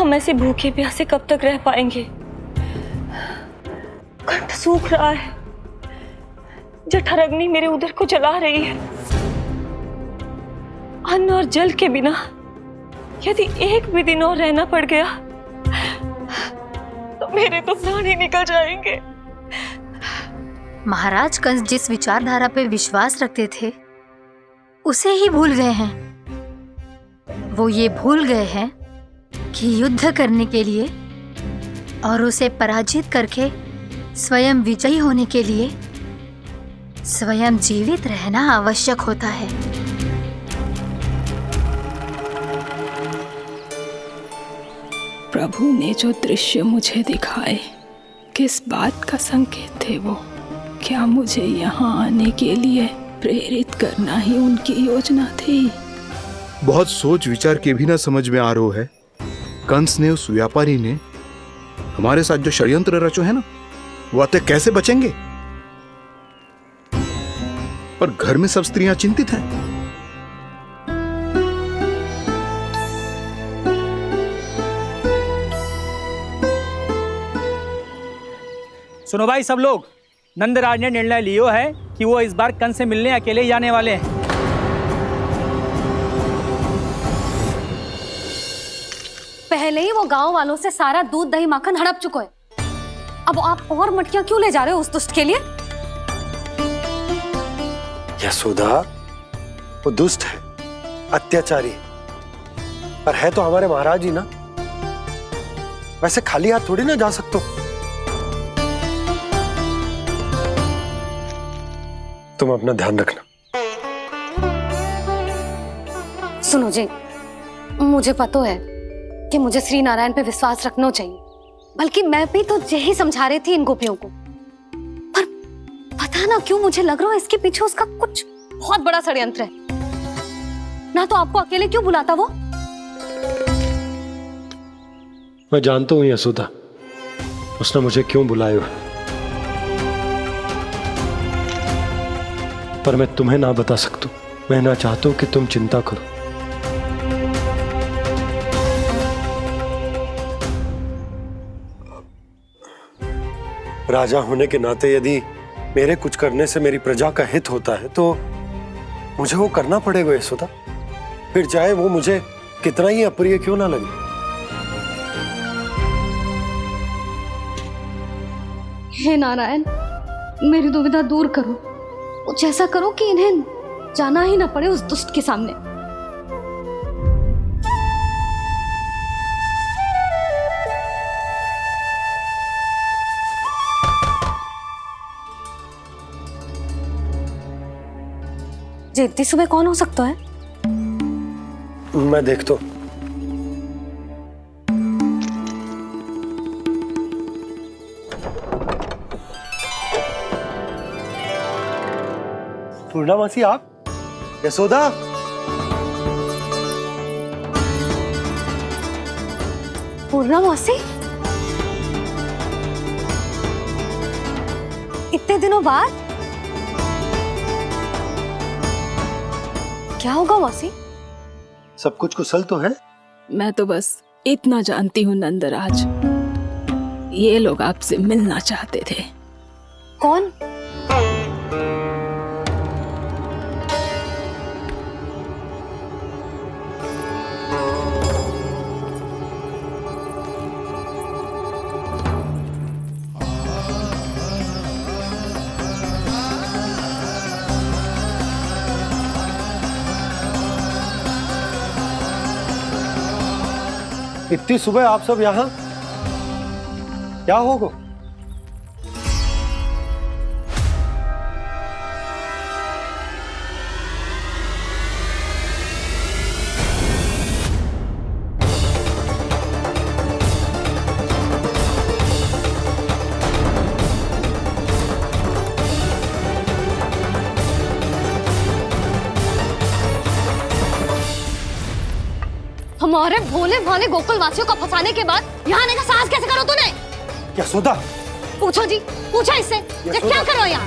हम ऐसे भूखे प्यासे कब तक रह पाएंगे? कंठ सूख रहा है, जठराग्नि मेरे उदर को जला रही है। अन्न और जल के बिना यदि एक भी दिन और रहना पड़ गया तो मेरे तो प्राण ही निकल जाएंगे। महाराज कंस जिस विचारधारा पे विश्वास रखते थे उसे ही भूल गए हैं। वो ये भूल गए हैं कि युद्ध करने के लिए और उसे पराजित करके स्वयं विजयी होने के लिए स्वयं जीवित रहना आवश्यक होता है। प्रभु ने जो दृश्य मुझे दिखाए, किस बात का संकेत थे वो? क्या मुझे यहाँ आने के लिए प्रेरित करना ही उनकी योजना थी? बहुत सोच विचार के भी ना समझ में आ रहा है। कंस ने, उस व्यापारी ने हमारे साथ जो षड्यंत्र रचो है ना, वो अतः कैसे बचेंगे? पर घर में सब स्त्रियां चिंतित हैं। सुनो भाई सब लोग, नंदराज ने निर्णय लियो है कि वो इस बार कंस से मिलने अकेले ही आने वाले हैं। पहले ही वो गांव वालों से सारा दूध दही माखन हड़प चुका है। अब आप और मटकियां क्यों ले जा रहे हो उस दुष्ट के लिए? यशोदा, वो दुष्ट है, अत्याचारी, पर है तो हमारे महाराज ही ना। वैसे खाली हाथ थोड़ी ना जा सकते हो। तुम अपना ध्यान रखना। सुनो जी, मुझे पता है कि मुझे श्री नारायण पे विश्वास रखना चाहिए, बल्कि मैं भी तो यही समझा रही थी इन गोपियों को। पर पता ना क्यों मुझे लग रहा है इसके पीछे उसका कुछ बहुत बड़ा षड्यंत्र है। ना तो आपको अकेले क्यों बुलाता वो? मैं जानता हूं यशोदा, उसने मुझे क्यों बुलाया, पर मैं तुम्हें ना बता सकता। मैं ना चाहता हूं कि तुम चिंता करो। राजा होने के नाते यदि मेरे कुछ करने से मेरी प्रजा का हित होता है तो मुझे वो करना पड़ेगा यशोदा, फिर चाहे वो मुझे कितना ही अप्रिय क्यों ना लगे। हे नारायण, मेरी दुविधा दूर करो। कुछ ऐसा करो कि इन्हें जाना ही ना पड़े उस दुष्ट के सामने। जी इतनी सुबह कौन हो सकता है? मैं देखता हूं। पूर्णा मासी, आप? यशोदा, पूर्णा मौसी, इतने दिनों बाद? क्या होगा मौसी? सब कुछ कुशल तो है? मैं तो बस इतना जानती हूँ नंदराज, ये लोग आपसे मिलना चाहते थे। कौन? इतनी सुबह आप सब यहाँ? क्या होगा? हमारे भोले भाले गोकुल वासियों को फंसाने के बाद यहाँ आने का साहस कैसे करो तूने? यशोदा, पूछो जी, पूछो इससे, ये क्या करो यहाँ?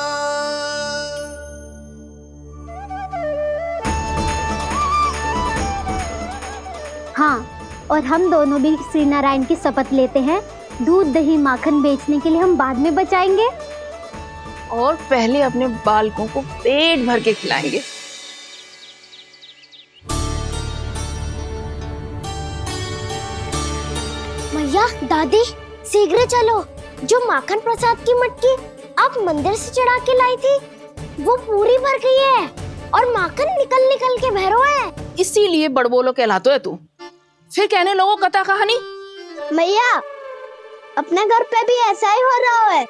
हाँ, और हम दोनों भी श्री नारायण की शपथ लेते हैं, दूध दही माखन बेचने के लिए हम बाद में बचाएंगे और पहले अपने बालकों को पेट भर के खिलाएंगे। मैया, दादी, शीघ्र चलो। जो माखन प्रसाद की मटकी आप मंदिर से चढ़ा के लाई थी, वो पूरी भर गई है और माखन निकल निकल के बह रहा है। इसीलिए बड़बोलो कहलाता है तू। फिर कहने लोगों कथा कहानी। मैया, अपने घर पे भी ऐसा ही हो रहा है।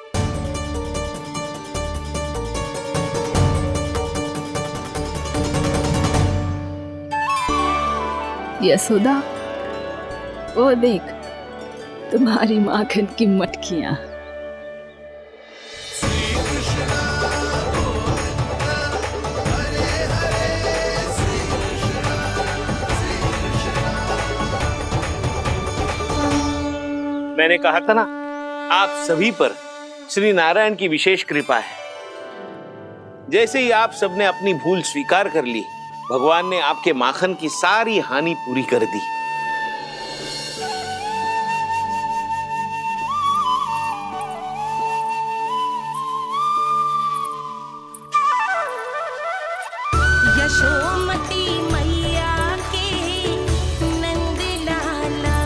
यशोदा, वो देख तुम्हारी माखन की मटकियां। मैंने कहा था ना, आप सभी पर श्री नारायण की विशेष कृपा है। जैसे ही आप सबने अपनी भूल स्वीकार कर ली, भगवान ने आपके माखन की सारी हानि पूरी कर दी। यशोमती मैया के नंद लाला,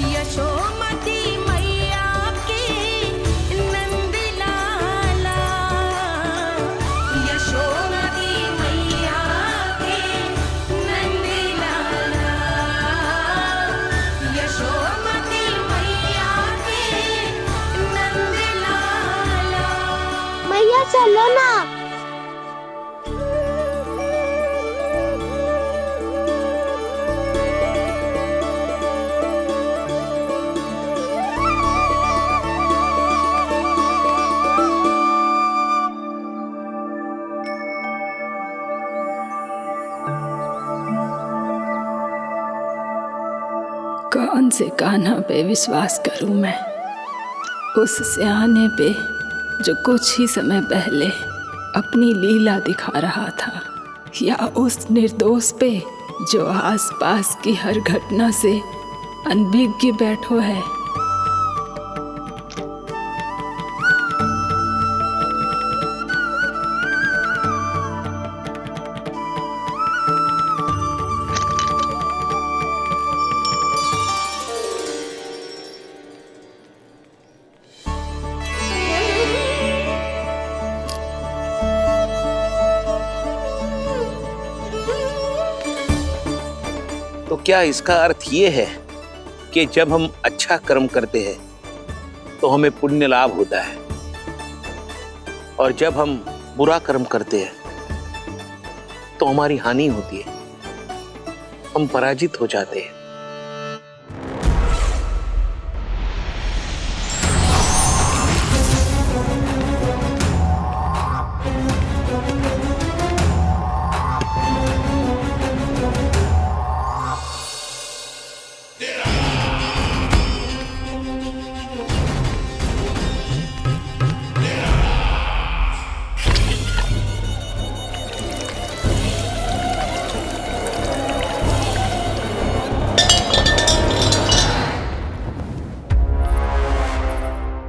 यशोमती मैया के नंद लाला, यशोमती मैया के नंद लाला, यशोमती मैया के नंद लाला। मैया चलो ना। कौन से कान्हा पे विश्वास करूं मैं? उस सियाने पे जो कुछ ही समय पहले अपनी लीला दिखा रहा था, या उस निर्दोष पे जो आसपास की हर घटना से अनभिज्ञ बैठो है? तो क्या इसका अर्थ ये है कि जब हम अच्छा कर्म करते हैं तो हमें पुण्य लाभ होता है, और जब हम बुरा कर्म करते हैं तो हमारी हानि होती है, हम पराजित हो जाते हैं?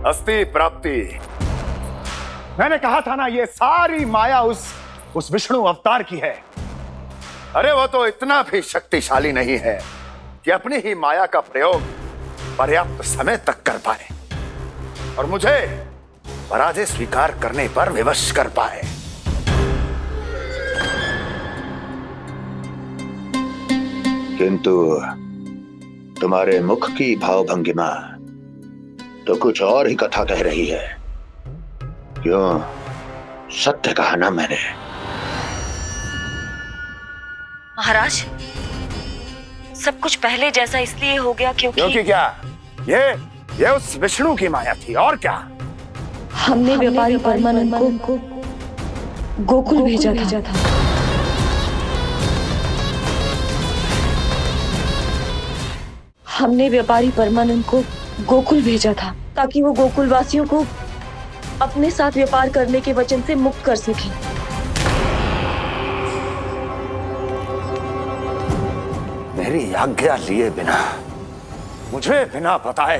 अस्ति प्राप्ति। मैंने कहा था ना, ये सारी माया उस विष्णु अवतार की है। अरे वो तो इतना भी शक्तिशाली नहीं है कि अपनी ही माया का प्रयोग पर्याप्त समय तक कर पाए और मुझे पराजय स्वीकार करने पर विवश कर पाए। किंतु तुम्हारे मुख की भावभंगिमा तो कुछ और ही कथा कह रही है। क्यों? सत्य कहा ना मैंने। महाराज, सब कुछ पहले जैसा इसलिए हो गया क्योंकि क्या? ये उस विष्णु की माया थी, और क्या? हमने व्यापारी परमानंद को गोकुल भेजा था। हमने व्यापारी परमानंद को गोकुल भेजा था ताकि वो गोकुल वासियों को अपने साथ व्यापार करने के वचन से मुक्त कर सके। मेरी आज्ञा लिए बिना, मुझे बिना बताए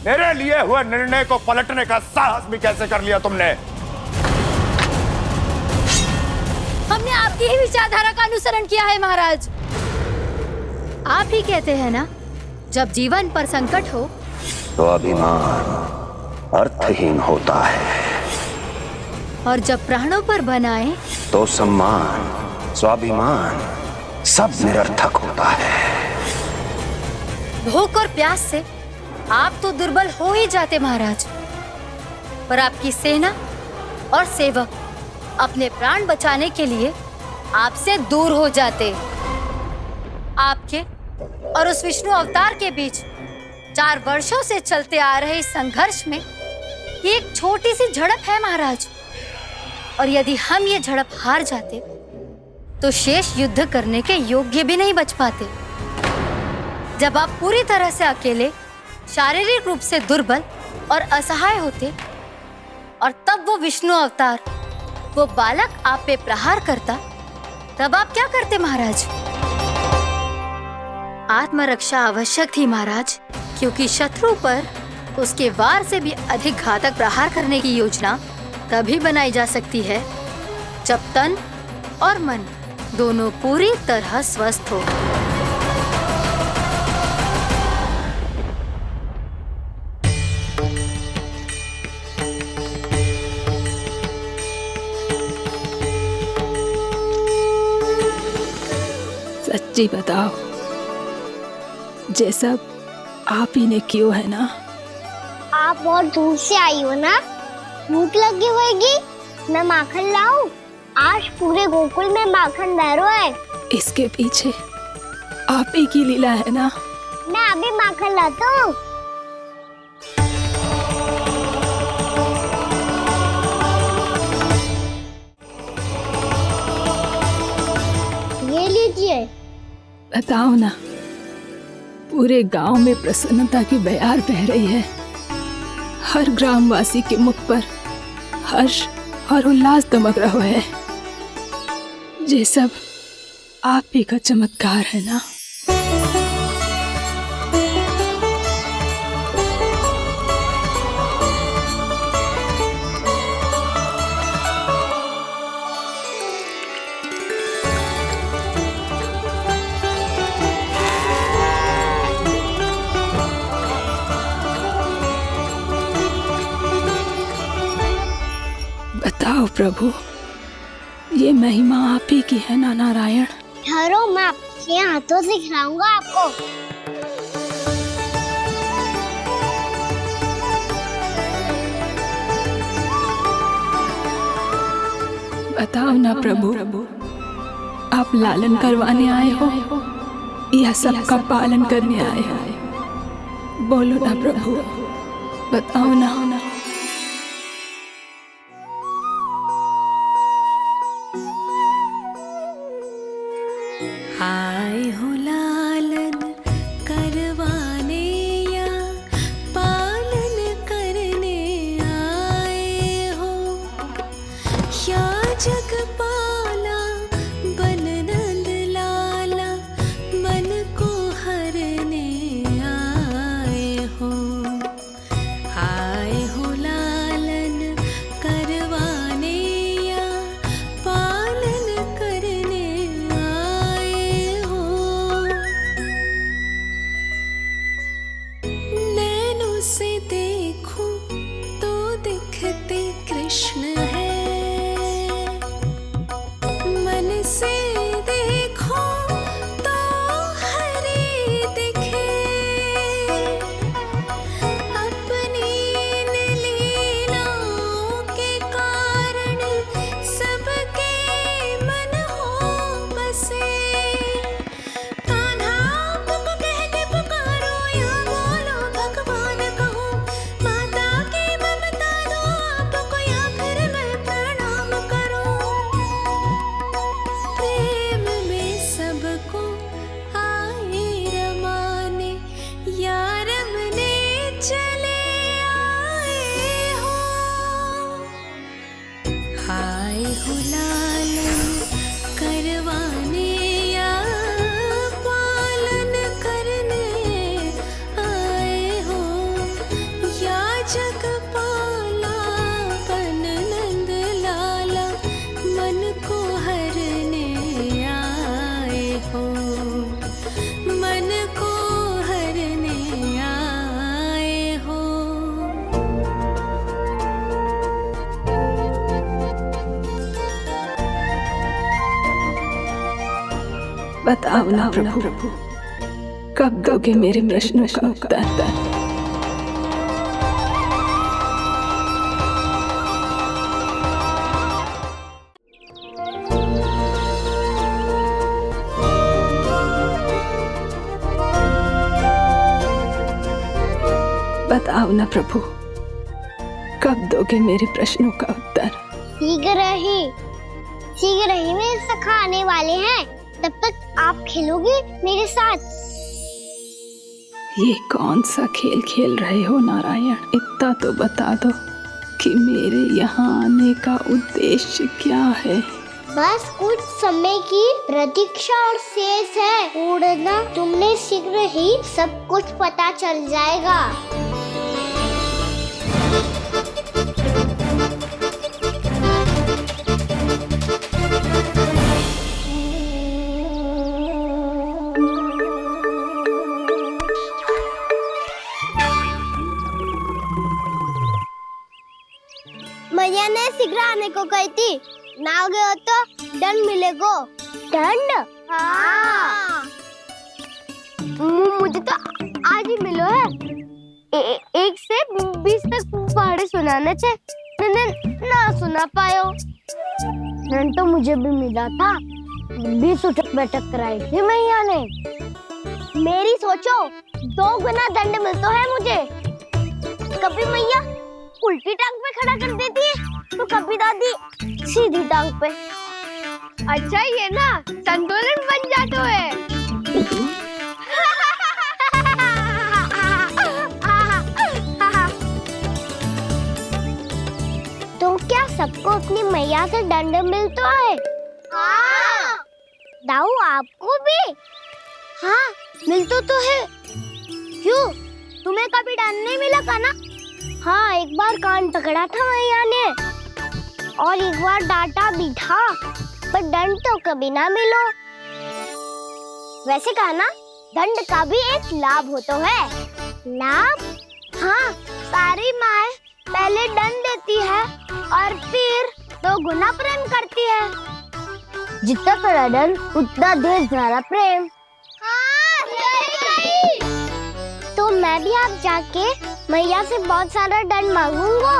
मेरे लिए हुए निर्णय को पलटने का साहस भी कैसे कर लिया तुमने? हमने आपकी ही विचारधारा का अनुसरण किया है महाराज। आप ही कहते हैं ना, जब जीवन पर संकट हो तो अभिमान अर्थहीन होता है, और जब प्राणों पर बनाए तो सम्मान स्वाभिमान सब निरर्थक होता है। भूख और प्यास से आप तो दुर्बल हो ही जाते महाराज, पर आपकी सेना और सेवक अपने प्राण बचाने के लिए आपसे दूर हो जाते। आपके और उस विष्णु अवतार के बीच 4 वर्षों से चलते आ रहे इस संघर्ष में ये एक छोटी सी झड़प है महाराज, और यदि हम ये झड़प हार जाते तो शेष युद्ध करने के योग्य भी नहीं बच पाते। जब आप पूरी तरह से अकेले, शारीरिक रूप से दुर्बल और असहाय होते, और तब वो विष्णु अवतार, वो बालक आप पे प्रहार करता, तब आप क्या करते महाराज? आत्मरक्षा आवश्यक थी महाराज, क्योंकि शत्रु पर उसके वार से भी अधिक घातक प्रहार करने की योजना तभी बनाई जा सकती है जब तन और मन दोनों पूरी तरह स्वस्थ हो। सच्ची बताओ, ये सब आप ही ने कियो है ना? आप बहुत दूर से आई हो ना, भूख लगी होगी। मैं माखन लाऊं? आज पूरे गोकुल में माखन बह रहा है। इसके पीछे आप ही की लीला है ना? मैं अभी माखन लाता हूँ। ये लीजिए। बताओ ना, पूरे गांव में प्रसन्नता की बयार बह रही है। हर ग्रामवासी के मुख पर हर्ष और उल्लास दमक रहा है। ये सब आप ही का चमत्कार है ना? बताओ प्रभु, ये महिमा आप ही की है ना नारायण? ठहरो, मैं आपके हाथों से खिलाऊंगा आपको। बताओ ना प्रभु, आप लालन करवाने आए हो या सबका पालन करने आए हो? बोलो ना प्रभु, बताओ ना। आए हो लालन करवाने या पालन करने आए हो, या जगपाला बन नंद लाला मन को हरने आए हो। आए बताओ ना प्रभु, कब दोगे मेरे प्रश्नों का उत्तर? बताओ ना प्रभु, कब दोगे मेरे प्रश्नों का उत्तर? शीघ्र ही मेरे सखा आने वाले हैं, तब तक आप खेलोगे मेरे साथ। ये कौन सा खेल खेल रहे हो नारायण? इतना तो बता दो कि मेरे यहाँ आने का उद्देश्य क्या है? बस कुछ समय की प्रतीक्षा और शेष है। उड़ना तुमने शीघ्र ही सब कुछ पता चल जाएगा। मैया ने शीघ्र आने को कही थी, ना आओगे हो तो दंड मिलेगा। दंड? हाँ। मुझे तो आज ही मिलो है। 1 से 20 तक पहाड़े सुनाने थे, ना सुना पायो। दंड तो मुझे भी मिला था, 20 उठक बैठक कराई थी मैया ने। मेरी सोचो, 2 गुना दंड मिलता है मुझे। कभी मैया उल्टी टांग पे खड़ा कर देती है तो कभी दादी सीधी टांग पे। अच्छा ये ना संतुलन बन जाता है। तो क्या सबको अपनी मैया से दंड मिलता है? हाँ। दाऊ आपको भी? हाँ मिलता तो है। क्यों, तुम्हें कभी दंड नहीं मिला था ना? हाँ, एक बार कान पकड़ा था मैया ने और एक बार डांटा भी था, पर दंड तो कभी ना मिलो। वैसे कहा ना, दंड का भी एक लाभ होता है। लाभ? हाँ, सारी माँ पहले दंड देती है और फिर 2 गुना प्रेम करती है। जितना बड़ा दंड उतना ढेर सारा प्रेम। हाँ, सही। तो मैं भी आप जाके मैया से बहुत सारा दंड मांगूंगा।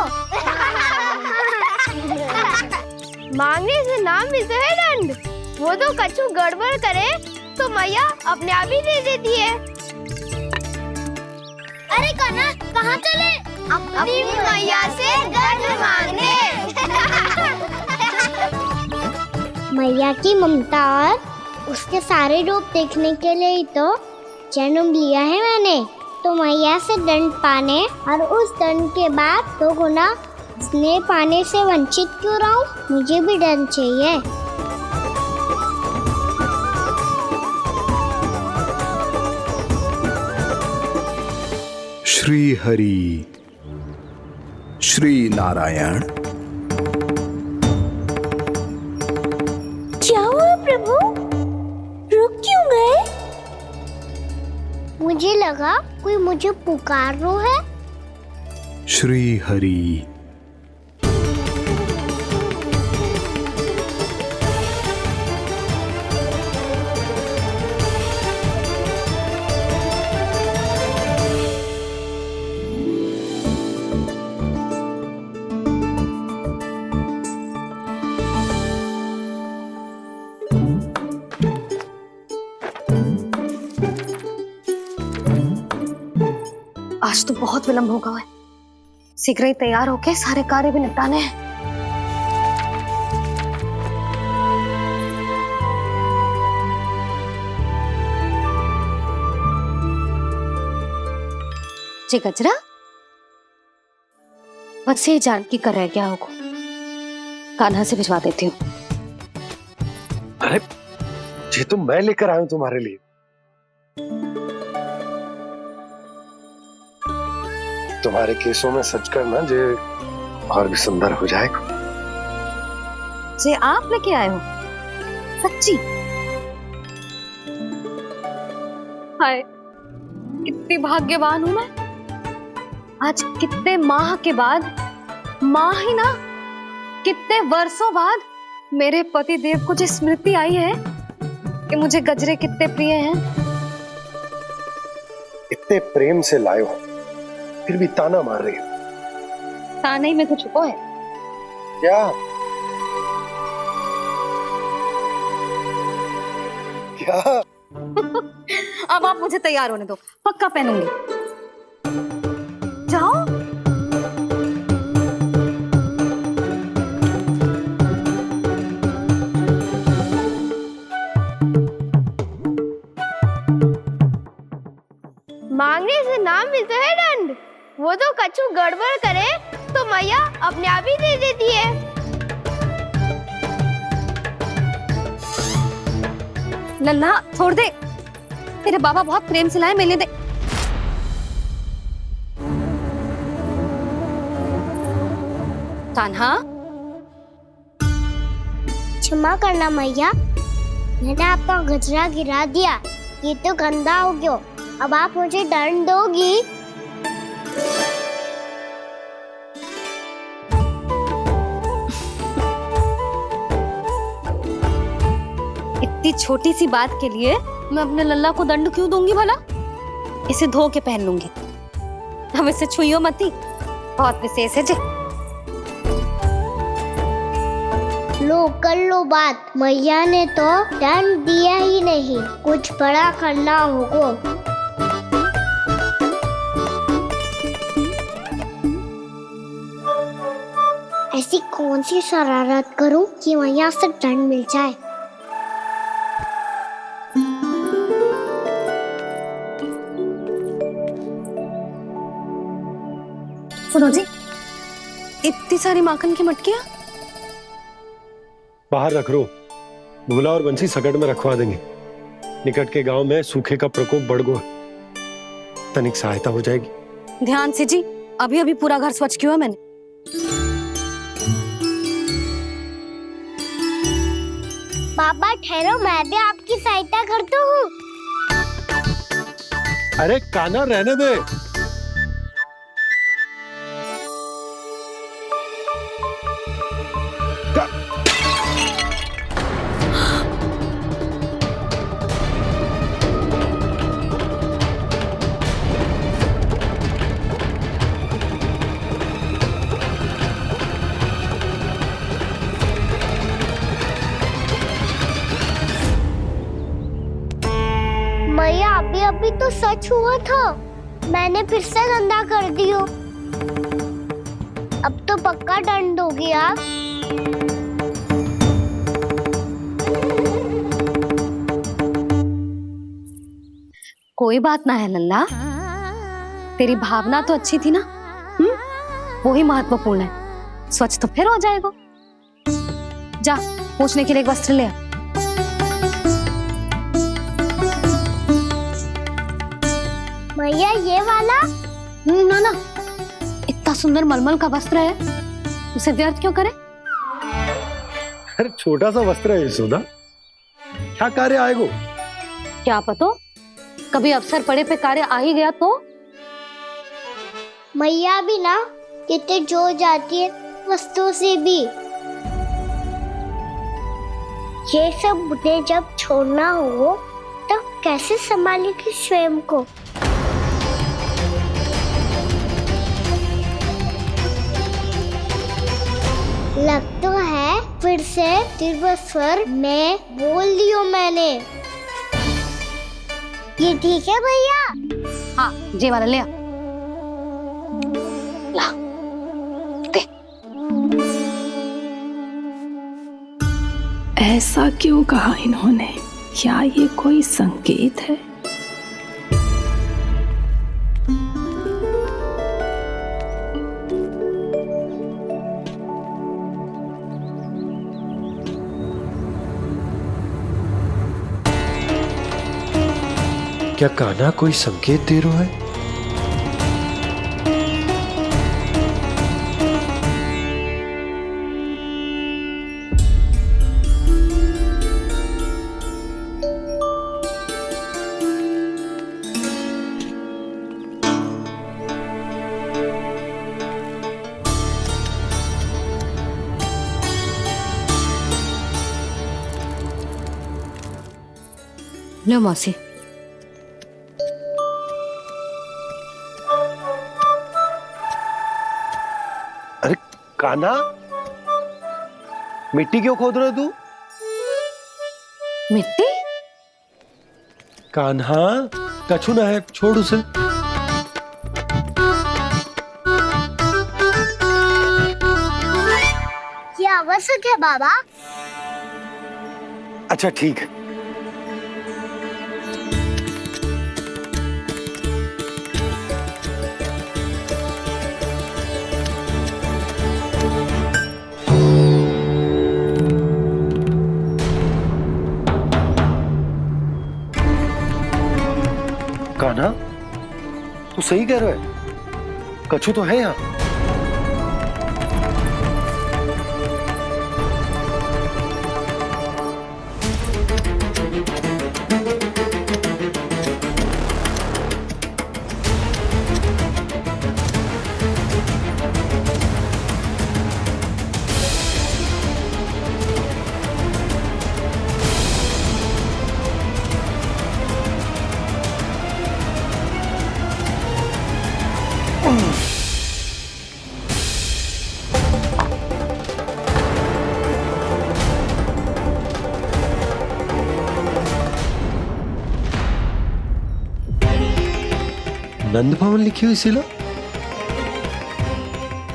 मांगने से ना मिलते है दंड, वो तो कछु गड़बड़ करे तो मैया अपने आप ही दे देती है। अरे कान्हा, कहाँ चले? अपनी मैया से दंड मांगने। मैया की ममता और उसके सारे रूप देखने के लिए ही तो जन्म लिया है मैंने। तो मैया से दंड पाने और उस दंड के बाद 2 गुना स्नेह पाने से वंचित क्यों रहूं? मुझे भी दंड चाहिए। श्री हरि, श्री नारायण। क्या हुआ प्रभु? रुक क्यों गए? मुझे लगा कोई मुझे पुकार रहा है। श्री हरि। आज तो बहुत विलंब होगा है। शीघ्र ही तैयार होके सारे कार्य भी निपटाने हैं। जी गजरा, बस ये जानकी कर रह गया होगा, कान्हा से भिजवा देती हूँ। अरे ये तो मैं लेकर आया हूं तुम्हारे लिए। तुम्हारे केसों में सच करना जे और भी सुंदर हो जाएगा। जे आप लेके आए हो? सच्ची? हाय, कितनी भाग्यवान हूं मैं। आज कितने माह के बाद, माह ही ना, कितने वर्षों बाद मेरे पति देव को जो स्मृति आई है कि मुझे गजरे कितने प्रिय हैं। इतने प्रेम से लाए हो, फिर भी ताना मार रही हो। ताने ही में तो छुपो है। क्या? क्या? अब आप मुझे तैयार होने दो, पक्का पहनूंगी। जाओ। मांगने से नाम मिलता है दंड। वो तो कछु गड़बड़ करे तो मैया अपने आप ही दे देती है। लल्ला छोड़ दे, तेरे बाबा बहुत प्रेम से लाए, मिलने दे। कान्हा, क्षमा करना मैया, मैंने आपका गजरा गिरा दिया, ये तो गंदा हो गया। अब आप मुझे दंड दोगी? इतनी छोटी सी बात के लिए मैं अपने लल्ला को दंड क्यों दूंगी भला? इसे धो के पहन लूंगी। अब इसे छुइयो मती, बहुत विशेष है जी। लो कर लो बात, मैया ने तो दंड दिया ही नहीं, कुछ बड़ा करना होगा। ऐसी कौन सी शरारत करूं कि मैया से दंड मिल जाए? सुनो जी, इतनी सारी माखन की मटकियां बाहर रख रो, भूला और बंसी सकट में रखवा देंगे। निकट के गांव में सूखे का प्रकोप बढ़ गया, तनिक सहायता हो जाएगी। ध्यान से जी, अभी अभी पूरा घर स्वच्छ किया मैंने। पापा ठहरो, मैं भी आपकी सहायता करता हूँ। अरे कान्हा रहने दे। मैया अभी अभी तो सच हुआ था, मैंने फिर से गंदा कर दियो। अब तो पक्का दंड दोगी आप। कोई बात ना है लल्ला, तेरी भावना तो अच्छी थी ना, वो ही महत्वपूर्ण है। स्वच्छ तो फिर हो जाएगा। जा, पूछने के लिए एक वस्त्र ले आ। मैया ये वाला? ना ना, इतना सुंदर मलमल का वस्त्र है, उसे व्यर्थ क्यों करे? अरे छोटा सा वस्त्र है यशोदा, क्या कार्य आएगा? क्या पता, कभी अवसर पड़े पे कार्य आ ही गया तो? मैया भी ना कितने जो जाती है वस्तुओं से भी। ये सब मुझे जब छोड़ना हो तो कैसे संभालेगी स्वयं को? लग तो है फिर से तीव्र स्वर में बोल दियो मैंने। ये ठीक है भैया? हाँ, ये वाला ले आ। ला, दे। ऐसा क्यों कहा इन्होंने? क्या ये कोई संकेत है? क्या कान्हा कोई संकेत दे रहा है? लो मौसी। अरे कान्हा, मिट्टी क्यों खोद रहे तू? मिट्टी? कान्हा, कछु ना है, छोड़ उसे। ये आवश्यक है बाबा। अच्छा ठीक है। कान्हा, तू सही कह रहा है, कछु तो है यहाँ। नंद भवन लिखी हुई सिला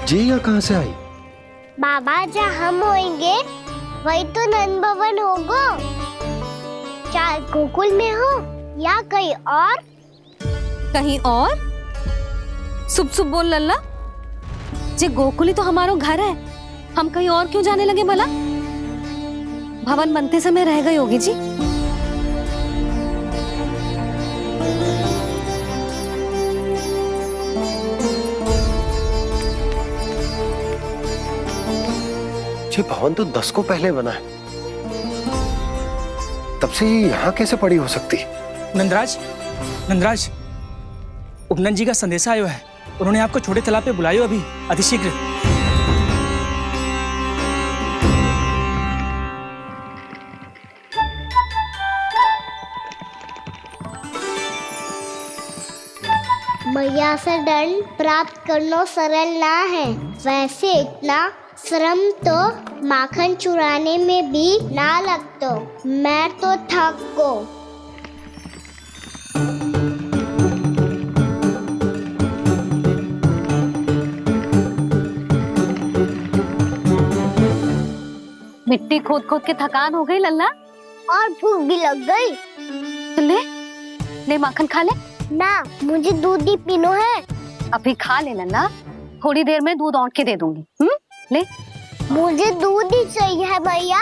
जी, या कहां से आई? बाबा जहाँ हम होंगे वही तो नंद भवन होगा। चाहे गोकुल में हो या कहीं और। कहीं और? सुब सुब बोल लल्ला। जे गोकुल ही तो हमारो घर है, हम कहीं और क्यों जाने लगे भला? भवन बनते समय रह गई होगी जी। ये भवन तो 10 को पहले बना है, तब से ये यहाँ कैसे पड़ी हो सकती? नंदराज, नंदराज, उपनंद जी का संदेशा आयो है। उन्होंने आपको छोटे तालाब पे बुलायो अभी, अतिशीघ्र। मैया से दंड प्राप्त करना सरल ना है। वैसे इतना श्रम तो माखन चुराने में भी ना लगतो। मैं तो थक गो। मिट्टी खोद खोद के थकान हो गई लल्ला, और भूख भी लग गई। तो ले माखन खा ले। ना, मुझे दूध ही पीनो है। अभी खा ले लल्ला, थोड़ी देर में दूध औंट के दे दूंगी। ले। मुझे दूध ही चाहिए है भैया।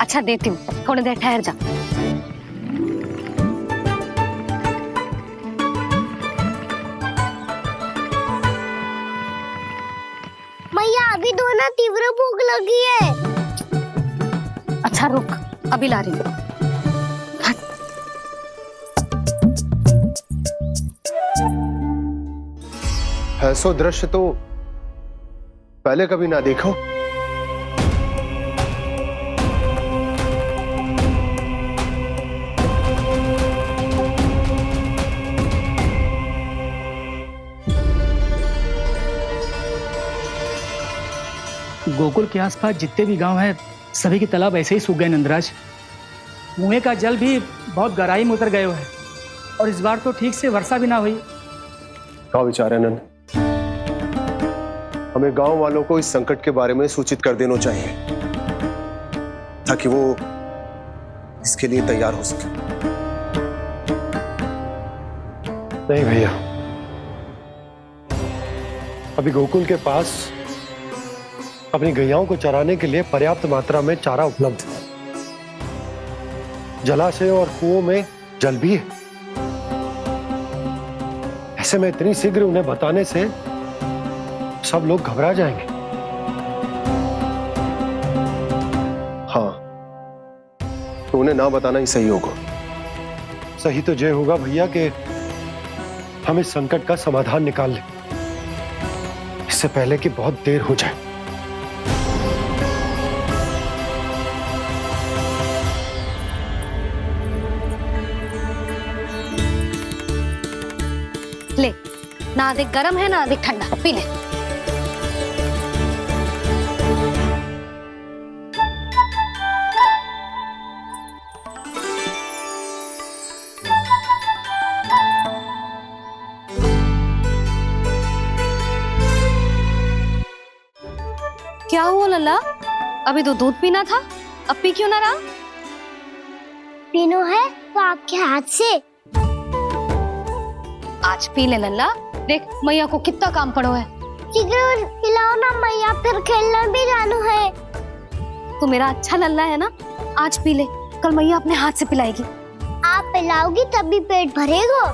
अच्छा देती हूँ, थोड़ी देर ठहर जा। मैया अभी तो ना तीव्र भूख लगी है। अच्छा रुक, अभी ला रही हूँ। ऐसा दृश्य तो पहले कभी ना देखो। गोकुल के आसपास जितने भी गांव हैं, सभी के तालाब ऐसे ही सूख गए नंदराज। कुएं का जल भी बहुत गहराई में उतर गए है, और इस बार तो ठीक से वर्षा भी ना हुई। क्या विचार है नंद? हमें गांव वालों को इस संकट के बारे में सूचित कर देना चाहिए, ताकि वो इसके लिए तैयार हो सके। नहीं भैया, अभी गोकुल के पास अपनी गैयाओं को चराने के लिए पर्याप्त मात्रा में चारा उपलब्ध है। जलाशय और कुओं में जल भी है। ऐसे में इतनी शीघ्र उन्हें बताने से सब लोग घबरा जाएंगे। हाँ, तो उन्हें ना बताना ही सही होगा। सही तो ये होगा भैया कि हम इस संकट का समाधान निकाल लें, इससे पहले कि बहुत देर हो जाए। ले, ना अधिक गर्म है ना अधिक ठंडा, पी ले। क्या हुआ लल्ला? अभी तो दूध पीना था, अब पी क्यों ना रहा? पीनो है तो आपके हाथ से। आज पी ले लल्ला, देख मैया को कितना काम पड़ो है। शीघ्र पिलाओ ना मैया, फिर खेलने भी जाना है। तू मेरा अच्छा लल्ला है ना, आज पी ले, कल मैया अपने हाथ से पिलाएगी। आप पिलाओगी तभी पेट भरेगा,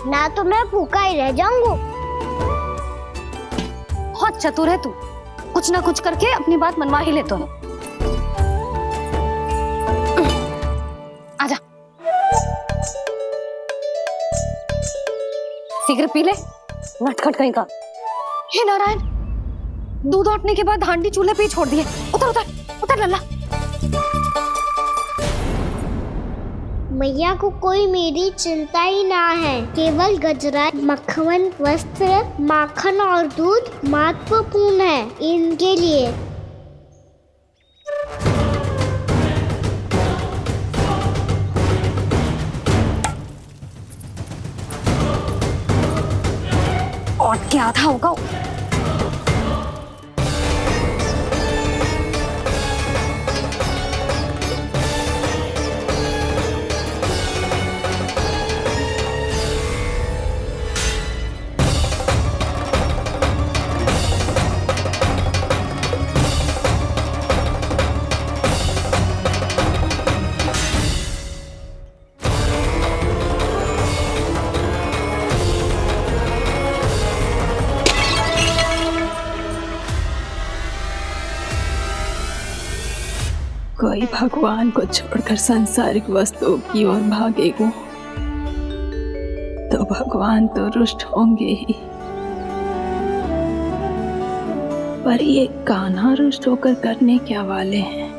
ना तो मैं भूखा ही रह जाऊंगा। बहुत चतुर है तू, कुछ ना कुछ करके अपनी बात मनवा ही लेता है। आजा, शीघ्र पी ले, नटखट कहीं का। हे नारायण, दूध औटने के बाद हांडी चूल्हे पे ही छोड़ दिए। उतर उतर उतर लल्ला। मैया को कोई मेरी चिंता ही ना है, केवल गजरा, मक्खन, वस्त्र, माखन और दूध महत्वपूर्ण है इनके लिए। और क्या था होगा? कोई भगवान को छोड़कर सांसारिक वस्तुओं की ओर भागेगा तो भगवान तो रुष्ट होंगे ही, पर ये कान्हा रुष्ट होकर करने क्या वाले हैं?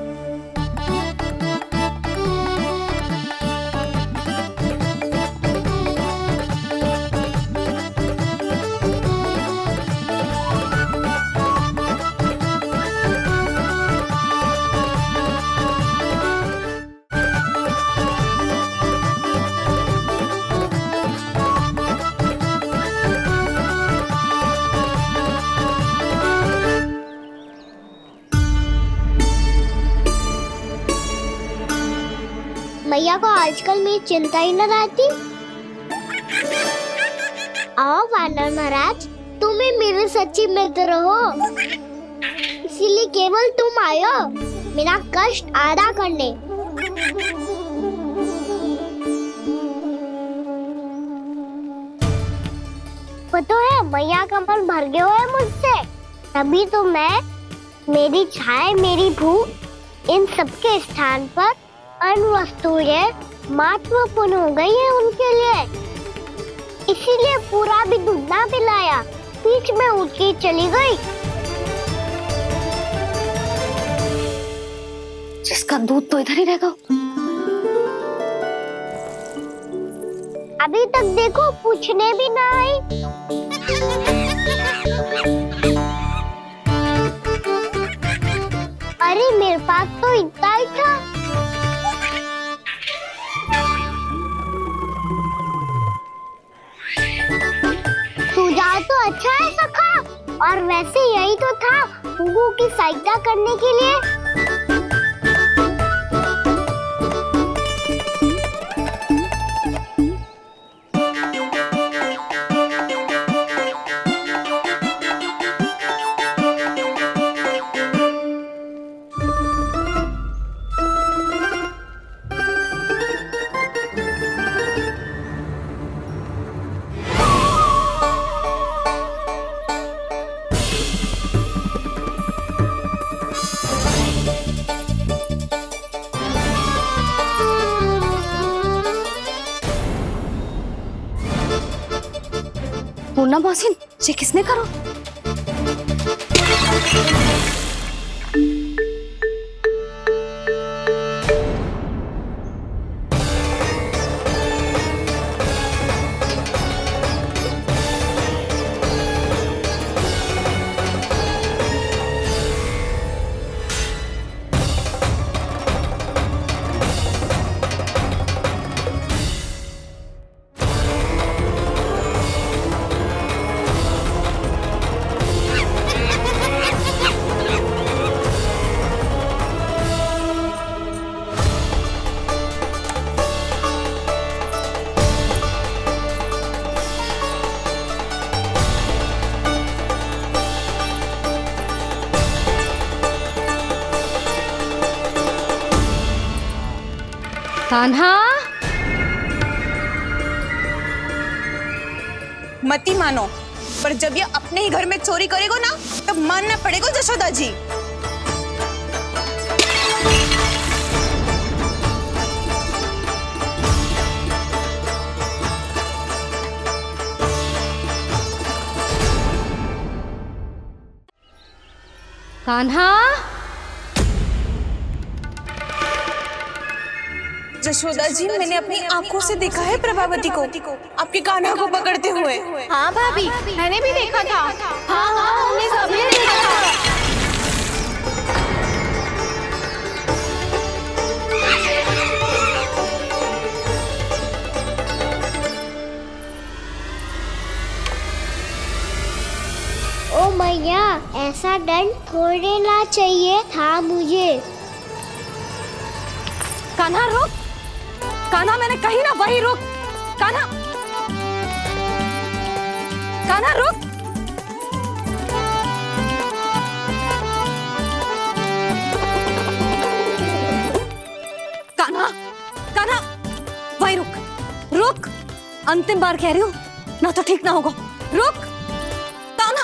मैया को आजकल मेरी चिंता ही न रहती। आओ वानर महाराज, तुम ही मेरे सच्ची मित्र हो, इसीलिए केवल तुम आयो मेरा कष्ट आधा करने। पता है मैया का मन भर गया है मुझसे, तभी तो मैं, मेरी छाया, मेरी भूख, इन सबके स्थान पर अन्य वस्तुएं महत्वपूर्ण हो गई है उनके लिए, इसीलिए पूरा भी दूध ना पिलाया, बीच में उठ के चली गई। जिसका दूध तो इधर ही रहेगा। अभी तक देखो पूछने भी ना आई। अरे मेरे पास तो इतना ही था। सुझाव तो अच्छा है सखा, और वैसे यही तो था हुगू की सहायता करने के लिए। पूर्णा मौसी, ये किसने करो? कान्हा, मती मानो, पर जब ये अपने ही घर में चोरी करेगा ना, तब मानना पड़ेगा जशोदा जी। कान्हा, जशोदा जी, मैंने अपनी आंखों से देखा है प्रभावती को आपके कान्हा को पकड़ते हुए। हाँ भाभी, मैंने भी देखा था। हाँ हाँ, हमने सबने देखा था। ओ मैया, ऐसा दंड थोड़े ना चाहिए था मुझे। कान्हा रुक, कान्हा मैंने कही ना वही रुक। कान्हा, कान्हा रुक। कान्हा, कान्हा वही रुक, रुक। अंतिम बार कह रही हूँ, ना तो ठीक ना होगा। रुक कान्हा,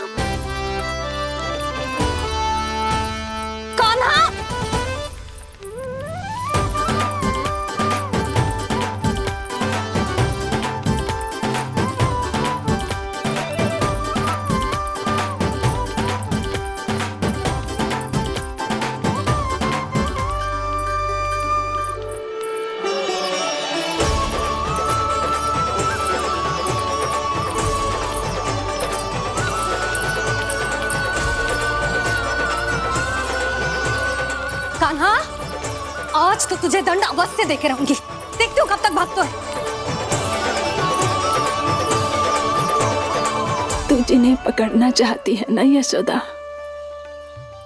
कान्हा। कान्हा, आज तो तुझे दंड अवश्य देके रहूंगी। देखती हूँ कब तक भागता है। तू जिन्हें पकड़ना चाहती है ना यशोदा,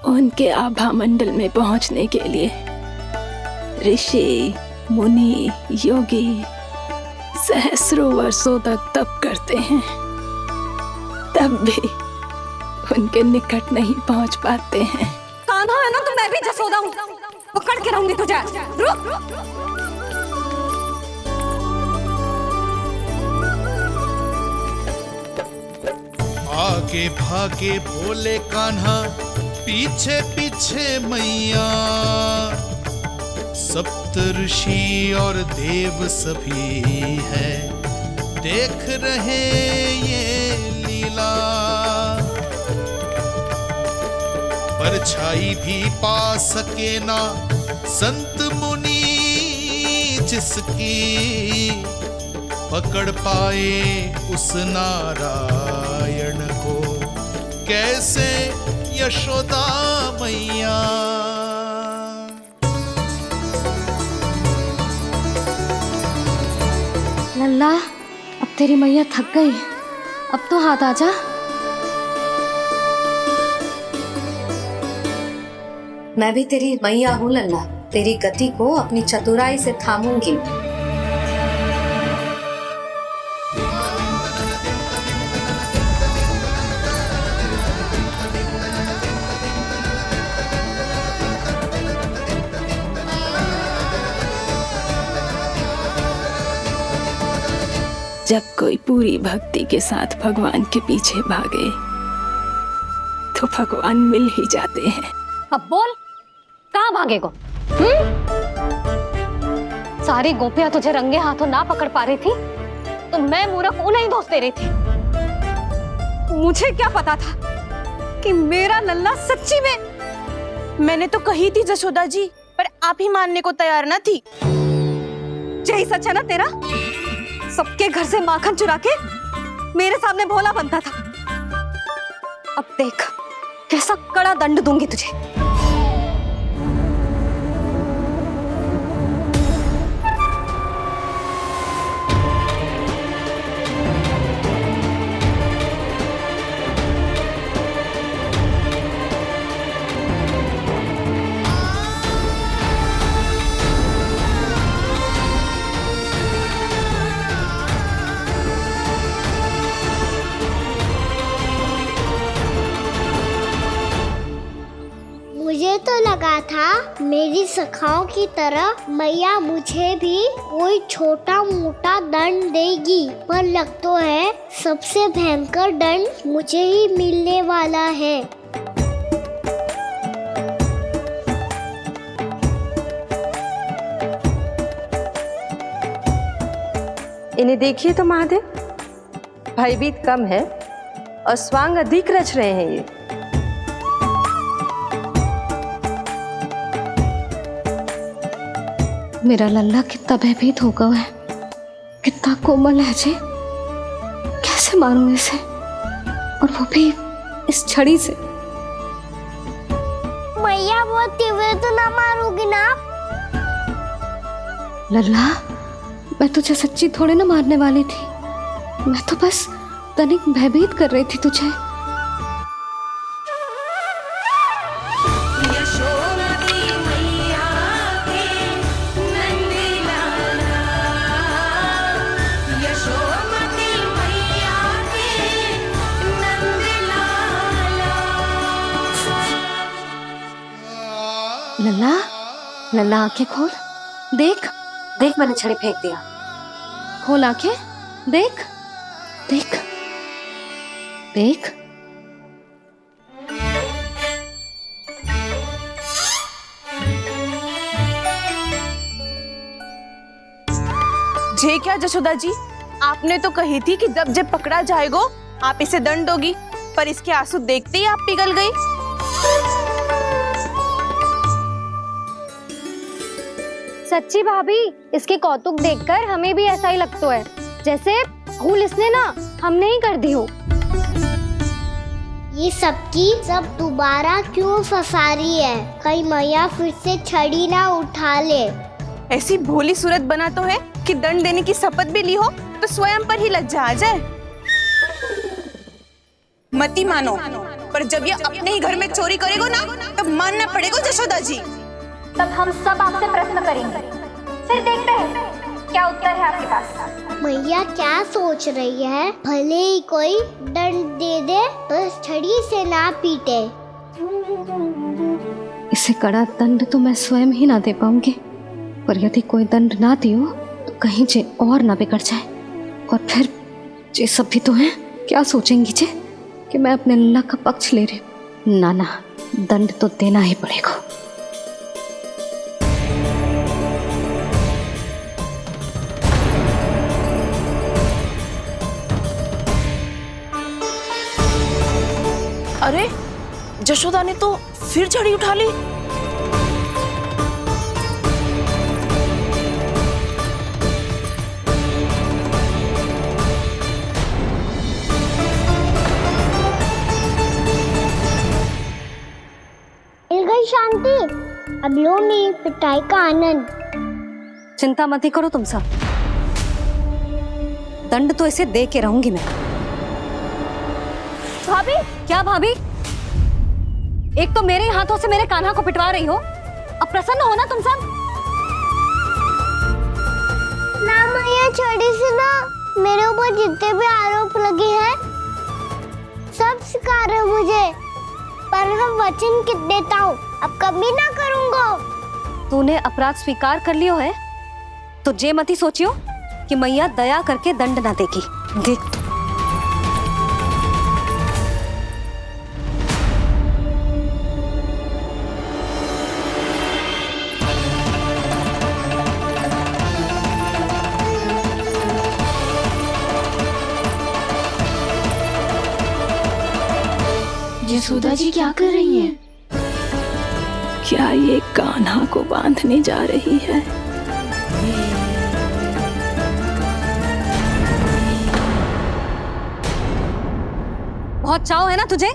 उनके आभा मंडल में पहुंचने के लिए ऋषि, मुनि, योगी सहस्रों वर्षों तक तप करते हैं, तब भी उनके निकट नहीं पहुंच पाते हैं। कान्हा है ना, तो मैं भी जसोदा हूँ, पकड़ के रहूंगी तुझे। रुक। आगे भागे भोले कान्हा, पीछे पीछे मैया, सप्त ऋषि और देव सभी है, देख रहे ये लीला। परछाई भी पा सके ना संत मुनि जिसकी, पकड़ पाए उस नारायण को कैसे यशोदा मैया। लल्ला, अब तेरी मैया थक गई, अब तो हाथ आजा। मैं भी तेरी मैया हूँ लल्ला, तेरी गति को अपनी चतुराई से थामूंगी। जब कोई पूरी भक्ति के साथ भगवान के पीछे भागे तो भगवान मिल ही जाते हैं। अब बोल, कहाँ भागेगा? सारी गोपियां तुझे रंगे हाथों ना पकड़ पा रही थी, तो मैं मूर्ख उन्हें ही दोष दे रही थी। मुझे क्या पता था कि मेरा लल्ला सच्ची में। मैंने तो कही थी जशोदा जी, पर आप ही मानने को तैयार ना थी। यही सच है ना तेरा? सबके घर से माखन चुरा के मेरे सामने भोला बनता था। अब देख कैसा कड़ा दंड दूंगी तुझे। मेरी सखाओं की तरह मैया मुझे भी कोई छोटा मोटा दंड देगी, पर लग तो है सबसे भयंकर दंड मुझे ही मिलने वाला है। इन्हें देखिए तो महादेव, भयभीत कम है और स्वांग अधिक रच रहे हैं ये। मेरा लल्ला कितना भयभीत होगा है, कितना कोमल है जी। कैसे मारूं इसे, और वो भी इस छड़ी से। मैया बहुत तीव्र तो ना मारोगी ना? लल्ला, मैं तुझे सच्ची थोड़े ना मारने वाली थी, मैं तो बस तनिक भयभीत कर रही थी तुझे। लल्ला, लल्ला आंखें खोल, देख देख, मैंने छड़ी फेंक दिया। खोल आंखें, देख देख देख। जे क्या जशोदा जी, आपने तो कही थी कि जब जब पकड़ा जाएगा आप इसे दंड दोगी, पर इसके आंसू देखते ही आप पिघल गई। सच्ची भाभी, इसके कौतुक देखकर हमें भी ऐसा ही लगता है, जैसे भूल इसने ना हमने ही कर दी हो। ये सबकी सब दोबारा क्यों फंसा रही है? कहीं मैया फिर से छड़ी ना उठा ले। ऐसी भोली सूरत बना तो है कि दंड देने की शपथ भी ली हो तो स्वयं पर ही लज्जा आ जाए। मती मानो, पर जब ये अपने ही घर में चोरी करेगो ना, तब मानना पड़ेगा जशोदा जी। तब हम सब आपसे प्रश्न करेंगे, फिर देखते हैं क्या उत्तर है आपके पास। मैया क्या सोच रही है? भले ही कोई दंड दे दे तो छड़ी से ना पीटे। इसे कड़ा दंड तो मैं स्वयं ही ना दे पाऊंगी, पर यदि कोई दंड ना दियो तो कहीं जे और ना बिगड़ जाए, और फिर जे सब भी तो हैं, क्या सोचेंगी जे कि मैं अपने लल्ला का पक्ष ले रही हूँ। ना ना, दंड तो देना ही पड़ेगा। अरे, जशोदा ने तो फिर छड़ी उठा ली। मिल गई शांति, अब लो मेरी पिटाई का आनंद। चिंता मत ही करो तुम सब, दंड तो इसे दे के रहूंगी मैं। भाभी, क्या भाभी? एक तो मेरे हाथों से मेरे कान्हा को पिटवा रही हो, अब प्रसन्न हो ना तुम सब? ना मैया, छड़ी से ना मेरे ऊपर जितने भी आरोप लगे हैं सब स्वीकार है मुझे, पर हम वचन देता हूँ अब कभी ना करूँगा। तूने अपराध स्वीकार कर लियो है तो जे मती सोचियो कि मैया दया करके दंड ना देगी। देख तू। यशोदा जी क्या कर रही हैं? क्या ये कान्हा को बांधने जा रही है? बहुत चाव है ना तुझे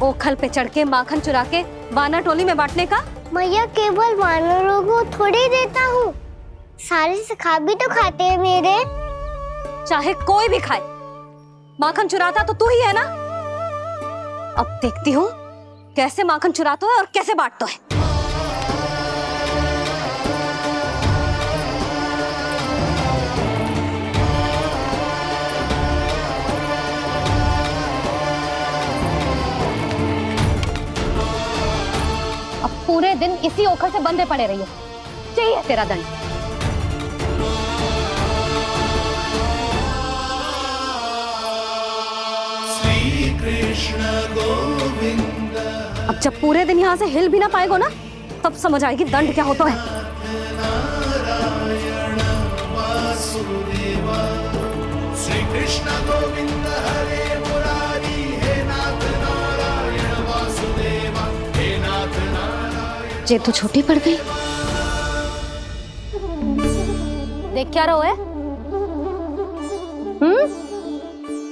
ओखल पे चढ़ के माखन चुरा के वानर टोली में बांटने का? मैया, केवल वानरों को थोड़ी देता हूँ, सारे सखा भी तो खाते हैं मेरे। चाहे कोई भी खाए, माखन चुराता तो तू ही है ना। अब देखती हूँ कैसे माखन चुराता है और कैसे बांटता है। अब पूरे दिन इसी ओखर से बंधे पड़े रहिए। चाहिए तेरा दंड। श्री कृष्ण गोविंद। अब जब पूरे दिन यहाँ से हिल भी ना पाएगो ना, तब समझ आएगी दंड क्या होता है। नारायण वासुदेव। श्री कृष्ण गोविंद हरे मुरारी। हे नाथ नारायण वासुदेव। हे नाथ नारायण। ये तो छोटी पड़ गई। देख क्या रहो है?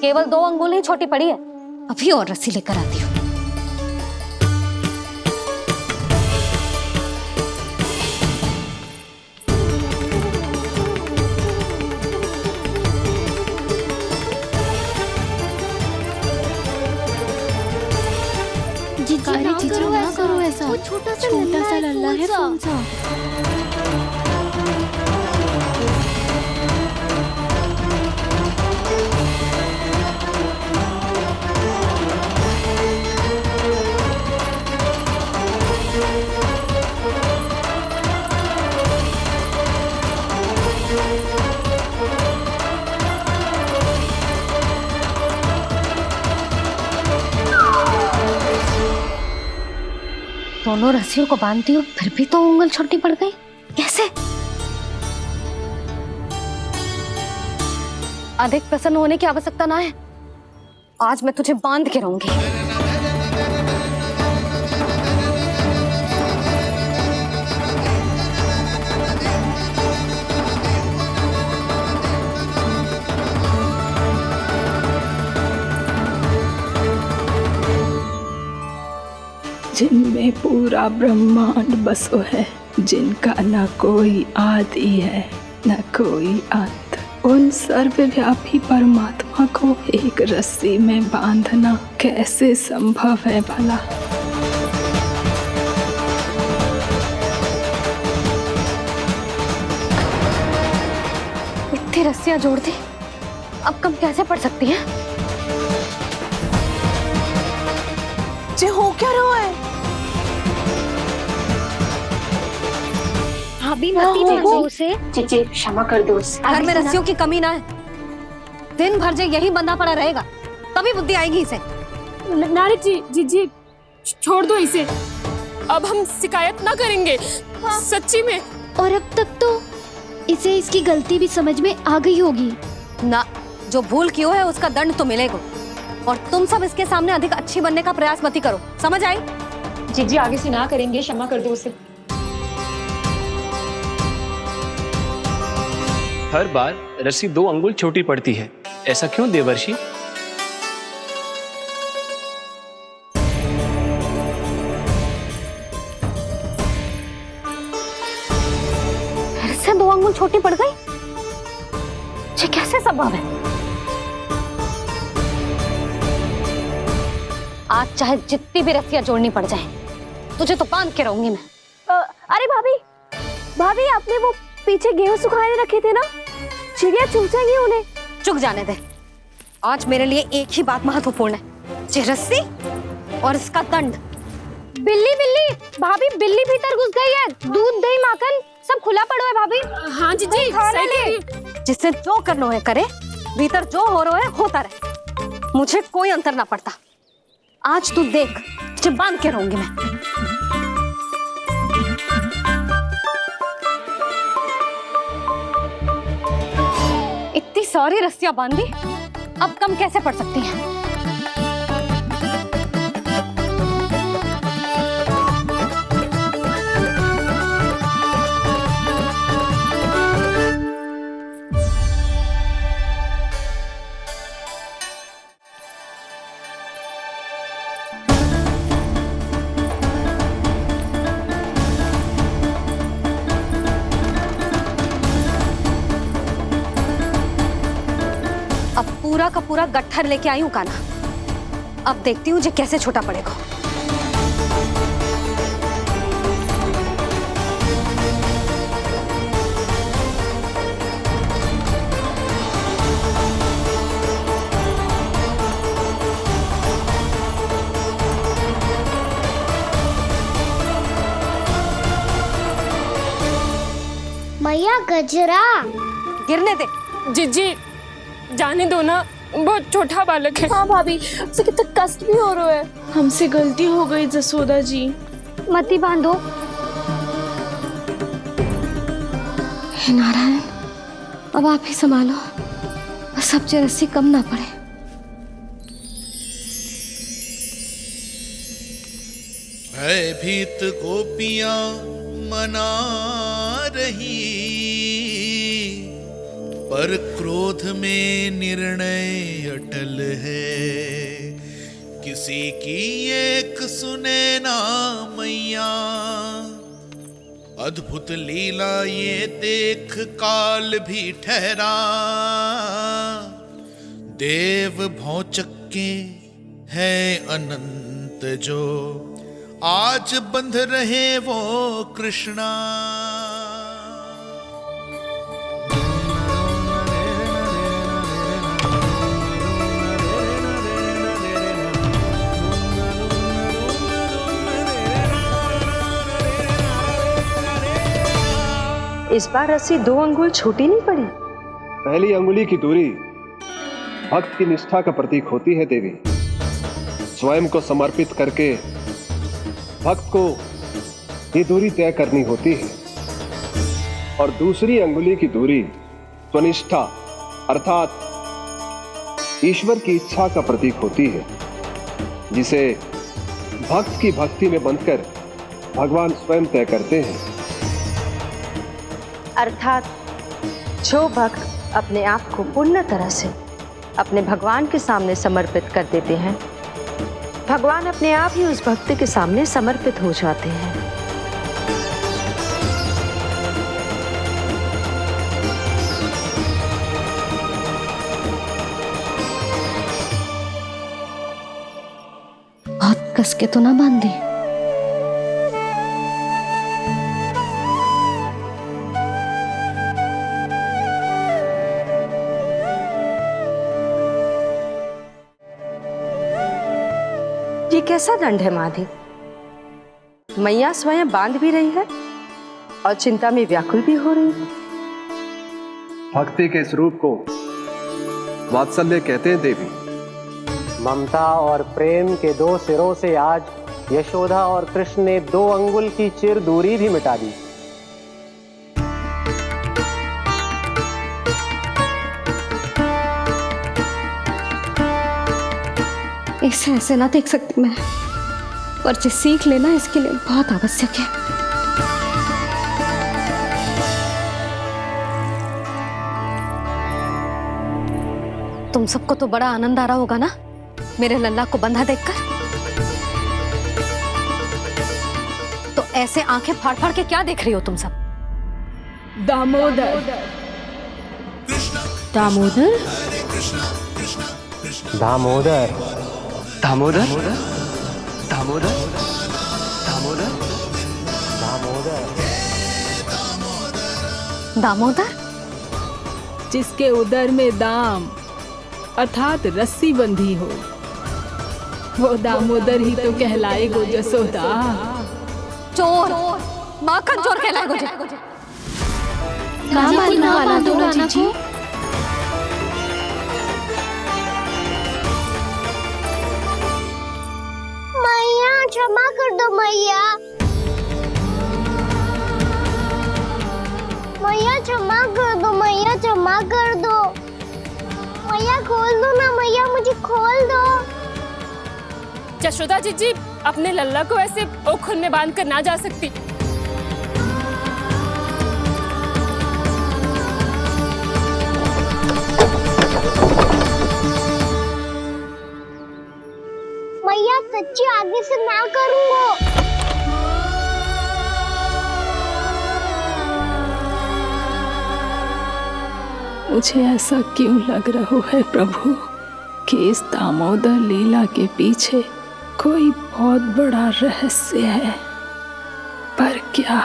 केवल 2 अंगुल ही छोटी पड़ी है। अभी और रस्सी लेकर आती हूँ। जीजू ना करो ऐसा। वो छोटा सा लल्ला है कौन सा? दोनों रस्सियों को बांधती हूँ, फिर भी तो उंगल छोटी पड़ गई। कैसे? अधिक प्रसन्न होने की आवश्यकता ना है। आज मैं तुझे बांध के रहूंगी। जिनमें पूरा ब्रह्मांड बसो है, जिनका न कोई आदि है न कोई अंत, उन सर्वव्यापी परमात्मा को एक रस्सी में बांधना कैसे संभव है भला? इतनी रस्सियां जोड़ दी, अब कम कैसे पड़ सकती हैं? जे हो क्या रहा है? भाभी मत उसे। जीजी क्षमा कर दो उसे। घर में रस्सियों की कमी ना है। दिन भर जे यही बंधा पड़ा रहेगा, तभी बुद्धि आएगी इसे। नारद जी, जीजी छोड़ दो इसे। अब हम शिकायत ना करेंगे। सच्ची में। और अब तक तो इसे इसकी गलती भी समझ में आ गई होगी ना। जो भूल की है उसका दंड तो मिलेगा। और तुम सब इसके सामने अधिक अच्छी बनने का प्रयास मत करो, समझ आई? जीजी आगे से ना करेंगे, क्षमा कर दो उसे। हर बार रस्सी 2 अंगुल छोटी पड़ती है, ऐसा क्यों देवर्षि? फिर से 2 अंगुल छोटी पड़ गई? ये कैसे संभव है? आज चाहे जितनी भी रस्सियां जोड़नी पड़ जाए, तुझे तो बांध के रहूंगी मैं। अरे भाभी, भाभी आपने वो पीछे गेहूं सुखाने रखे थे ना, चिड़िया चुग जाएंगी उन्हें। चुग जाने दे। आज मेरे लिए एक ही बात महत्वपूर्ण है, ये रस्सी और इसका दंड। बिल्ली बिल्ली, भाभी बिल्ली भीतर घुस गई है। दूध दही माखन सब खुला पड़ा है भाभी। हाँ जीजी, सही कह रही है। जिससे जो करना है करे, भीतर जो हो रहा है होता रहे, मुझे कोई अंतर ना पड़ता। आज तू देख, तुझे बांध के रहूंगी मैं। इतनी सारी रस्सियां बांधी, अब कम कैसे पड़ सकती हैं? अब पूरा का पूरा गट्ठर लेके आई हूँ काना। अब देखती हूँ जे कैसे छोटा पड़ेगा। मैया गजरा। गिरने दे। जीजी जाने दो ना, बहुत छोटा बालक है। हाँ भाभी, उसे कितना कष्ट भी हो रहा है। हमसे गलती हो गई जसोदा जी। मती बांधो। हे नारायण, अब आप ही संभालो, बस अब रस्सी कम ना पड़े। भयभीत गोपियां मना रही, पर क्रोध में निर्णय अटल है। किसी की एक सुने ना मैया, अद्भुत लीला ये देख काल भी ठहरा। देव भौचक्के है अनंत जो, आज बंध रहे वो कृष्णा। इस बार रस्सी 2 अंगुल छोटी नहीं पड़ी। पहली अंगुली की दूरी भक्त की निष्ठा का प्रतीक होती है देवी। स्वयं को समर्पित करके भक्त को ये दूरी तय करनी होती है। और दूसरी अंगुली की दूरी स्वनिष्ठा अर्थात ईश्वर की इच्छा का प्रतीक होती है, जिसे भक्त की भक्ति में बंधकर भगवान स्वयं तय करते हैं। अर्थात जो भक्त अपने आप को पूर्ण तरह से अपने भगवान के सामने समर्पित कर देते हैं, भगवान अपने आप ही उस भक्त के सामने समर्पित हो जाते हैं। बहुत कस के तो ना बांधी। ये कैसा दंड है माधी? मैया स्वयं बांध भी रही है और चिंता में व्याकुल भी हो रही है। भक्ति के स्वरूप को वात्सल्य कहते हैं देवी। ममता और प्रेम के 2 सिरों से आज यशोदा और कृष्ण ने 2 अंगुल की चिर दूरी भी मिटा दी। इसे ऐसे ना देख सकती मैं, पर जो सीख लेना इसके लिए बहुत आवश्यक है। तुम सबको तो बड़ा आनंद आ रहा होगा ना मेरे लल्ला को बंधा देखकर। तो ऐसे आंखें फाड़ फाड़ के क्या देख रही हो तुम सब? दामोदर। दामोदर? दामोदर। दामोदर? दामोदर? दामोदर? दामोदर? जिसके उदर में दाम अर्थात रस्सी बंधी हो, वो दामोदर ही तो कहलाएगो जसोदा। चोर, माखन चोर कहलाएगो जी। ना बांधो नाना को। मैया क्षमा कर दो मैया। मैया क्षमा कर दो, मैया क्षमा कर दो। मैया खोल दो ना मैया, मुझे खोल दो। यशोदा जीजी अपने लल्ला को ऐसे ओखुन में बांध कर ना जा सकती। मैया सच्ची आगे से ना करूंगा। मुझे ऐसा क्यों लग रहा है प्रभु कि इस दामोदर लीला के पीछे कोई बहुत बड़ा रहस्य है, पर क्या?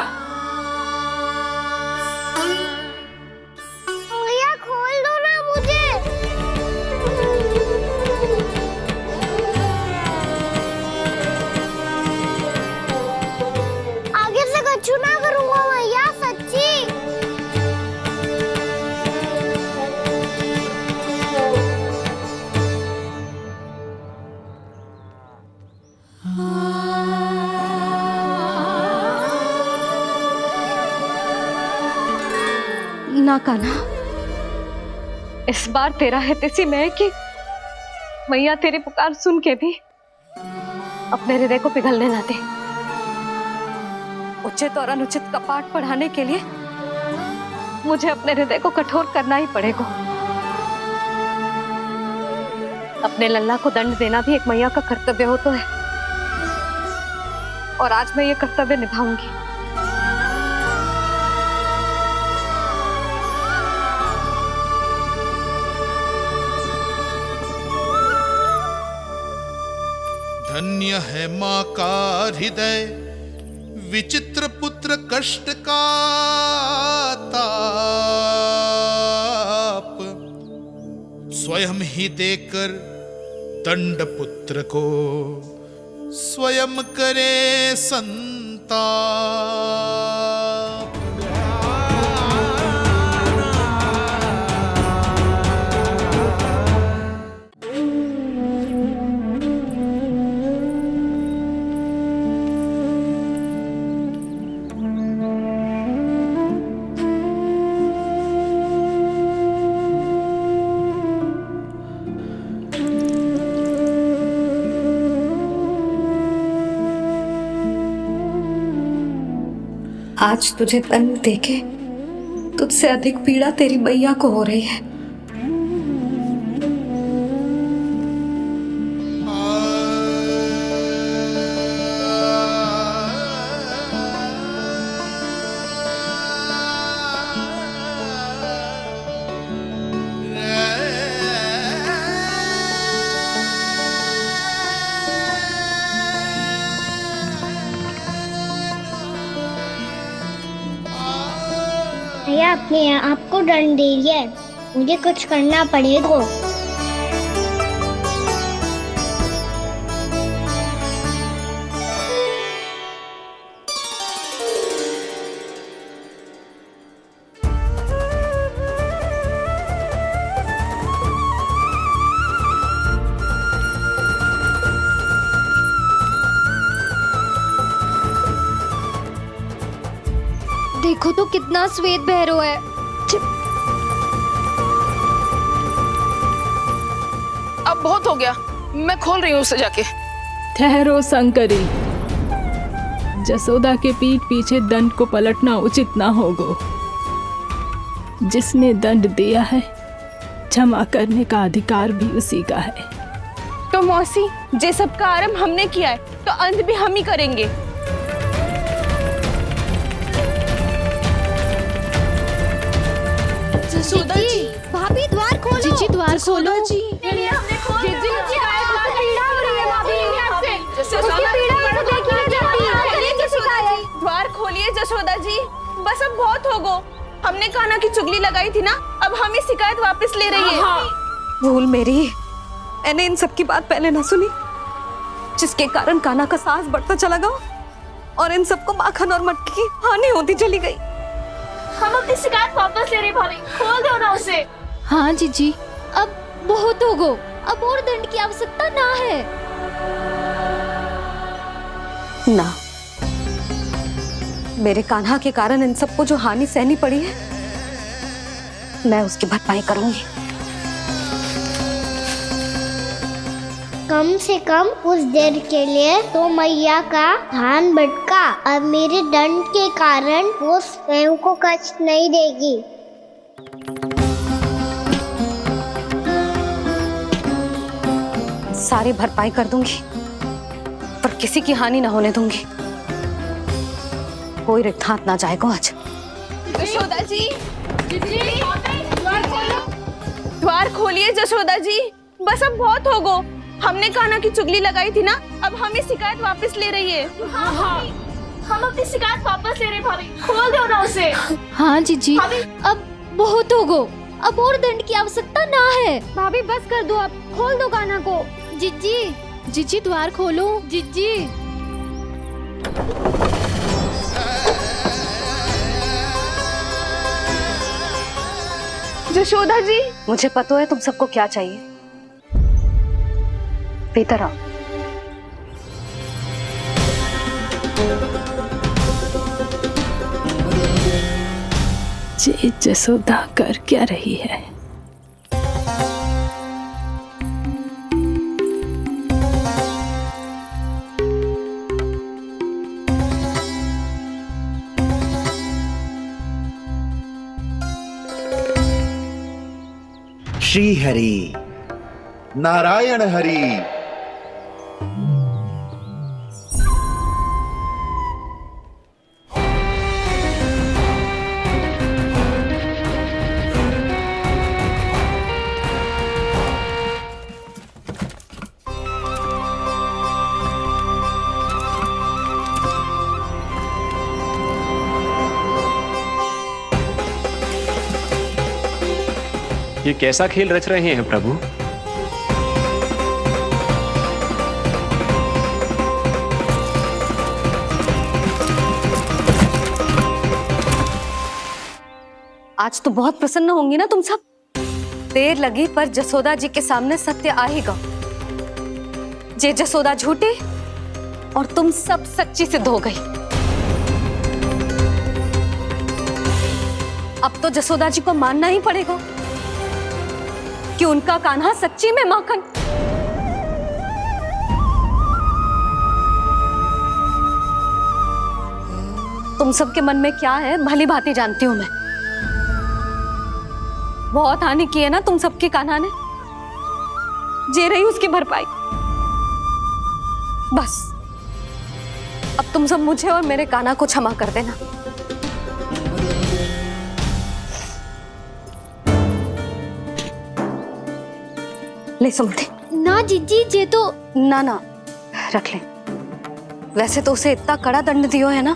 मैया खोल दो ना मुझे। आगे से कछु ना करूंगा मैया, सच्ची। ना कान्हा, इस बार तेरा हित इसी में है कि मैया तेरी पुकार सुन के भी अपने हृदय को पिघलने ना दे। उचित और अनुचित का पाठ पढ़ाने के लिए मुझे अपने हृदय को कठोर करना ही पड़ेगा। अपने लल्ला को दंड देना भी एक मैया का कर्तव्य हो तो है, और आज मैं ये कर्तव्य निभाऊंगी। धन्य है माँ का हृदय, विचित्र पुत्र कष्ट का ताप, स्वयं ही देकर दंड पुत्र को स्वयं करे संताप। आज तुझे दंड देके तुझसे अधिक पीड़ा तेरी मैया को हो रही है। भैया अपने आपको दंड दे रही है, मुझे कुछ करना पड़ेगा। देखो तो कितना श्वेत भैरव है। अब बहुत हो गया, मैं खोल रही हूँ उसे जाके। ठहरो शंकरी, जसोदा के पीठ पीछे दंड को पलटना उचित ना होगा। जिसने दंड दिया है, क्षमा करने का अधिकार भी उसी का है। तो मौसी, जे सब का आरंभ हमने किया है तो अंत भी हम ही करेंगे। जसोदा जी, भाभी द्वार खोलो। जीजी द्वार खोलो। जी द्वार खोलिए जसोदा जी, बस अब बहुत हो गो। हमने कान्हा की चुगली लगाई थी ना, अब हम ये शिकायत वापस ले रही है। भूल मेरी, मैंने इन सब की बात पहले ना सुनी, जिसके कारण कान्हा का साहस बढ़ता चला गया और इन सबको माखन और मटकी की हानि होती चली गई। हम अपनी शिकायत वापस ले रहे भाभी, खोल दो ना उसे। हाँ जीजी, अब बहुत हो गो, अब और दंड की आवश्यकता ना है। ना, मेरे कान्हा के कारण इन सबको जो हानि सहनी पड़ी है, मैं उसकी भरपाई करूंगी। कम से कम उस देर के लिए तो मैया का ध्यान भटका, अब मेरे दंड के कारण वो स्वयं को कष्ट नहीं देगी। सारी भरपाई कर दूंगी, पर किसी की हानि ना होने दूंगी। कोई रिक्त हाथ ना जाएगा आज। जसोदा जी, द्वार खोलिए जसोदा जी, बस अब बहुत हो गो। हमने कान्हा की चुगली लगाई थी ना, अब हम ये शिकायत वापस ले रही है। हम अपनी शिकायत वापस ले रहे भाभी, खोल दो ना उसे। हाँ जीजी, अब बहुत हो गो, अब और दंड की आवश्यकता ना है। भाभी बस कर दो, आप खोल दो कान्हा को। जीजी, जीजी द्वार खोलो। जीजी, जशोदा जी, मुझे पता है तुम सबको क्या चाहिए। भीतर आओ। ये जसोदा कर क्या रही है? श्री हरि नारायण हरि। ये कैसा खेल रच रहे हैं प्रभु? आज तो बहुत प्रसन्न होंगी ना तुम सब। देर लगी पर जसोदा जी के सामने सत्य आएगा। जे जसोदा झूठी और तुम सब सच्ची सिद्ध हो गई। अब तो जसोदा जी को मानना ही पड़ेगा कि उनका कान्हा सच्ची में माखन। तुम सबके मन में क्या है भली भांति जानती हूं मैं। बहुत हानि की है ना तुम सबके कान्हा ने। जे रही उसकी भरपाई। बस अब तुम सब मुझे और मेरे कान्हा को क्षमा कर देना। ले सुमति। ना जीजी जे तो ना रख ले। वैसे तो उसे इतना कड़ा दंड दियो है ना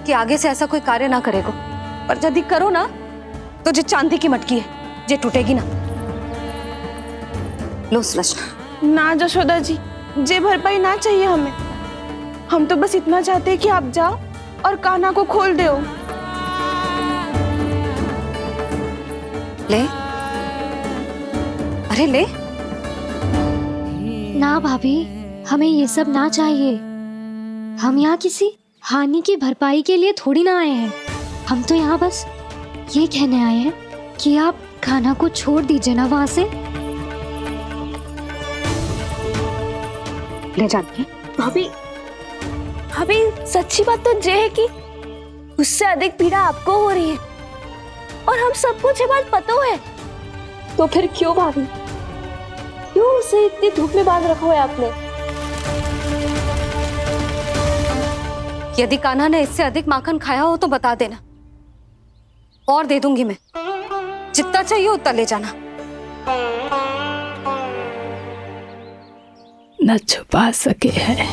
कि आगे से ऐसा कोई कार्य ना करेगा। पर यदि करो ना तो जो चांदी की मटकी है जे टूटेगी ना। लो सुलक्षणा। ना जशोदा जी, जे भरपाई ना चाहिए हमें। हम तो बस इतना चाहते हैं कि आप जाओ और कान्हा को खोल दो। ले अरे ले। ना भाभी, हमें ये सब ना चाहिए। हम यहाँ किसी हानि की भरपाई के लिए थोड़ी ना आए हैं। हम तो यहाँ बस ये कहने आए हैं कि आप कान्हा को छोड़ दीजिए ना वहां से। ले जाती है। भाभी भाभी, सच्ची बात तो ये है कि उससे अधिक पीड़ा आपको हो रही है और हम सबको ये बात पता है। तो फिर क्यों भाभी, क्यों उसे इतनी धूप में बांध रखा है आपने? यदि कान्हा ने इससे अधिक माखन खाया हो तो बता देना और दे दूंगी मैं। जितना चाहिए उतना ले जाना। न छुपा सके है।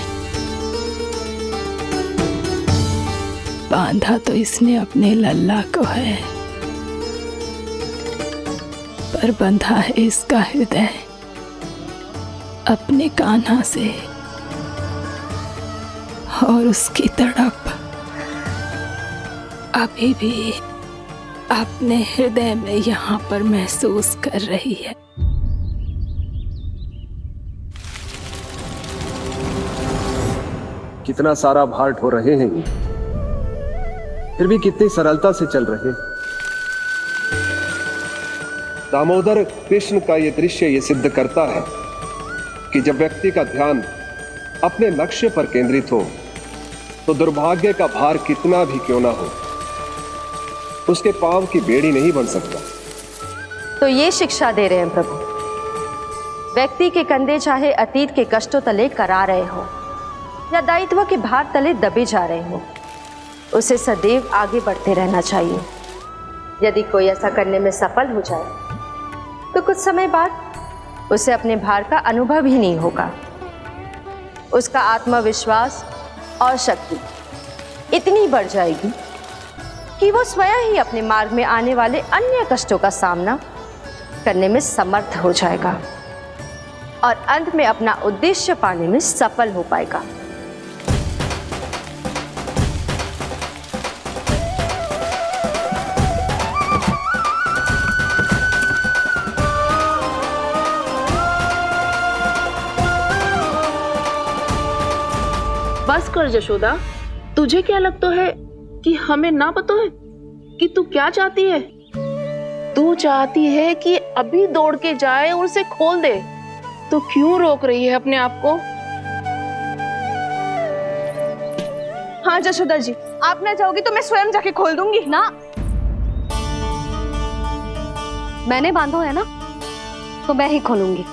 बांधा तो इसने अपने लल्ला को है, पर बंधा है इसका हृदय अपने कान्हा से। और उसकी तड़प अभी भी अपने हृदय में यहाँ पर महसूस कर रही है। कितना सारा भार ढो रहे हैं, फिर भी कितनी सरलता से चल रहे हैं। दामोदर कृष्ण का ये दृश्य ये सिद्ध करता है कि जब व्यक्ति का ध्यान अपने लक्ष्य पर केंद्रित हो तो दुर्भाग्य का भार कितना भी क्यों ना हो, उसके पांव की बेड़ी नहीं बन सकता। तो ये शिक्षा दे रहे हैं प्रभु। व्यक्ति के कंधे चाहे अतीत के कष्टों तले करा रहे हो या दायित्व के भार तले दबे जा रहे हो, उसे सदैव आगे बढ़ते रहना चाहिए। यदि कोई ऐसा करने में सफल हो जाए तो कुछ समय बाद उसे अपने भार का अनुभव ही नहीं होगा। उसका आत्मविश्वास और शक्ति इतनी बढ़ जाएगी कि वो स्वयं ही अपने मार्ग में आने वाले अन्य कष्टों का सामना करने में समर्थ हो जाएगा और अंत में अपना उद्देश्य पाने में सफल हो पाएगा। बस कर जशोदा, तुझे क्या लगता है कि हमें ना पता है? कि तू क्या चाहती है? तू चाहती है कि अभी दौड़ के जाए और उसे खोल दे, तो क्यों रोक रही है अपने आप को? हाँ जशोदा जी, आप ना चाहोगी तो मैं स्वयं जाके खोल दूंगी। ना, मैंने बांधो है ना, तो मैं ही खोलूंगी।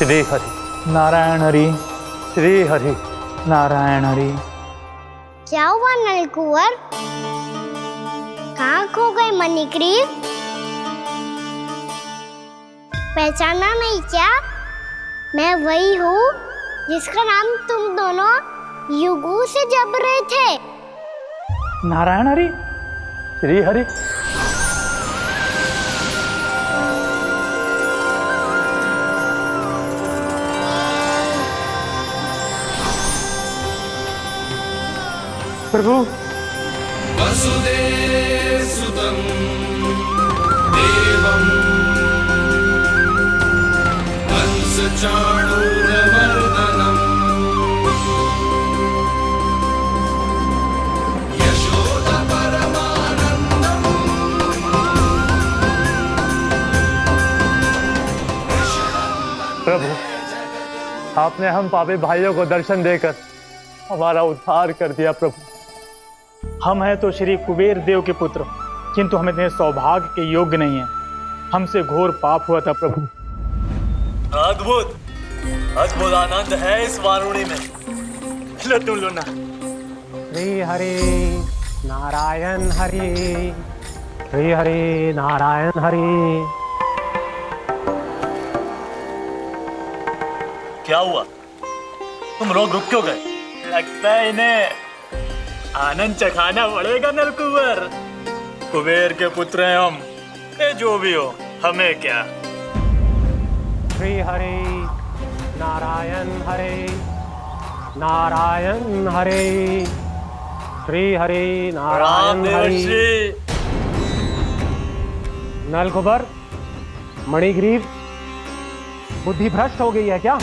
श्री हरि नारायण हरि, श्री हरि नारायण हरि। क्या हुआ नलकुंवर? कहाँ खो गए मणिग्रीव? पहचाना नहीं क्या? मैं वही हूँ जिसका नाम तुम दोनों युगों से जप रहे थे। नारायण हरि, श्री हरि। प्रभु, वसुदेवसुतं देवं कंसचाणूरमर्दनं यशोदपरमानन्दं प्रभु, आपने हम पापी भाइयों को दर्शन देकर हमारा उद्धार कर दिया। प्रभु, हम हैं तो श्री कुबेर देव के पुत्र, किंतु हम इतने सौभाग्य के योग्य नहीं हैं। हमसे घोर पाप हुआ था प्रभु। अद्भुत अद्भुत आनंद है इस वारुणी में। लो तुम लो ना। श्री हरि नारायण हरि, श्री हरि नारायण हरि। क्या हुआ? तुम लोग रुक क्यों गए? लगता है इन्हें आनंद चखाना पड़ेगा नलकुंवर। कुबेर के पुत्र हैं हम, ये जो भी हो हमें क्या। श्री हरि नारायण हरि, नारायण हरि, श्री हरि नारायण हरि। नलकुंवर, मणिग्रीव, बुद्धि भ्रष्ट हो गई है क्या?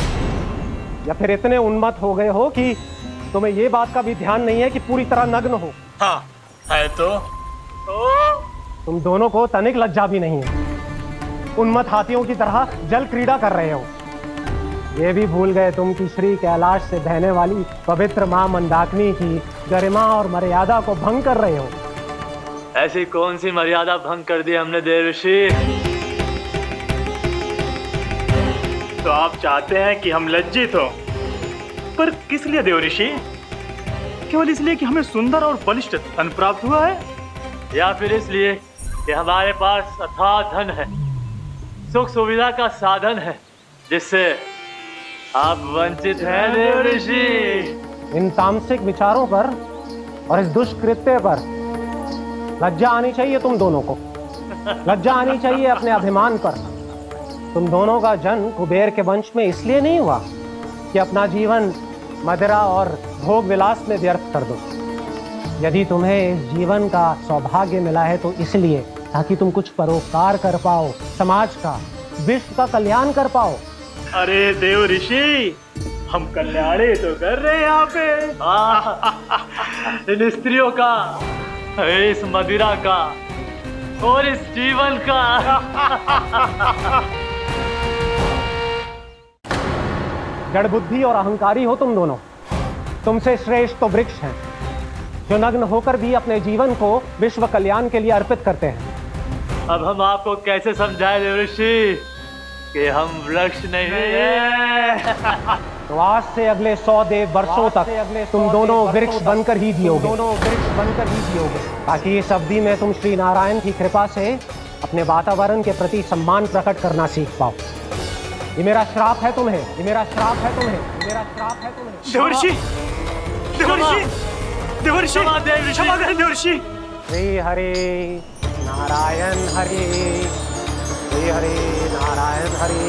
या फिर इतने उन्मत्त हो गए हो कि तुम्हें ये बात का भी ध्यान नहीं है कि पूरी तरह नग्न हो? हाँ है तो तुम दोनों को तनिक लज्जा भी नहीं है। उन्मत्त हाथियों की तरह जल क्रीड़ा कर रहे हो। ये भी भूल गए तुम कि श्री कैलाश से बहने वाली पवित्र मां मंदाकिनी की गरिमा और मर्यादा को भंग कर रहे हो। ऐसी कौन सी मर्यादा भंग कर दी हमने देवर्षि? तो आप चाहते हैं कि हम लज्जित हो, पर किस लिए देवर्षि? केवल इसलिए कि हमें सुंदर और बलिष्ठ धन प्राप्त हुआ है, या फिर इसलिए कि हमारे पास अथाह धन है, सुख सुविधा का साधन है, जिससे आप वंचित हैं देवर्षि? इन तामसिक विचारों पर और इस दुष्कृत्य पर लज्जा आनी चाहिए तुम दोनों को। लज्जा आनी चाहिए अपने अभिमान पर। तुम दोनों का जन्म कुबेर के वंश में इसलिए नहीं हुआ कि अपना जीवन मदिरा और भोग विलास में व्यर्थ कर दो। यदि तुम्हें इस जीवन का सौभाग्य मिला है तो इसलिए ताकि तुम कुछ परोपकार कर पाओ, समाज का, विश्व का कल्याण कर पाओ। अरे देव ऋषि, हम कल्याण तो कर रहे हैं यहाँ पे। इन स्त्रियों का, इस मदिरा का और इस जीवन का। जड़ बुद्धि और अहंकारी हो तुम दोनों। तुमसे श्रेष्ठ तो वृक्ष हैं, जो नग्न होकर भी अपने जीवन को विश्व कल्याण के लिए अर्पित करते हैं। अब हम आपको कैसे समझाएं देवर्षि? कि हम वृक्ष नहीं हैं। तो आज से अगले 100 देव वर्षों तक तुम दोनों वृक्ष बनकर ही जियोगे, ताकि इस अवधि में तुम श्री नारायण की कृपा से अपने वातावरण के प्रति सम्मान प्रकट करना सीख पाओ। ये मेरा श्राप है तुम्हें, ये मेरा श्राप है तुम्हें, ये मेरा श्राप है तुम्हें। देवर्षि, देवर्षि, देवर्षि, क्षमा करें देवर्षि। श्री हरि नारायण हरि, श्री हरि नारायण हरि।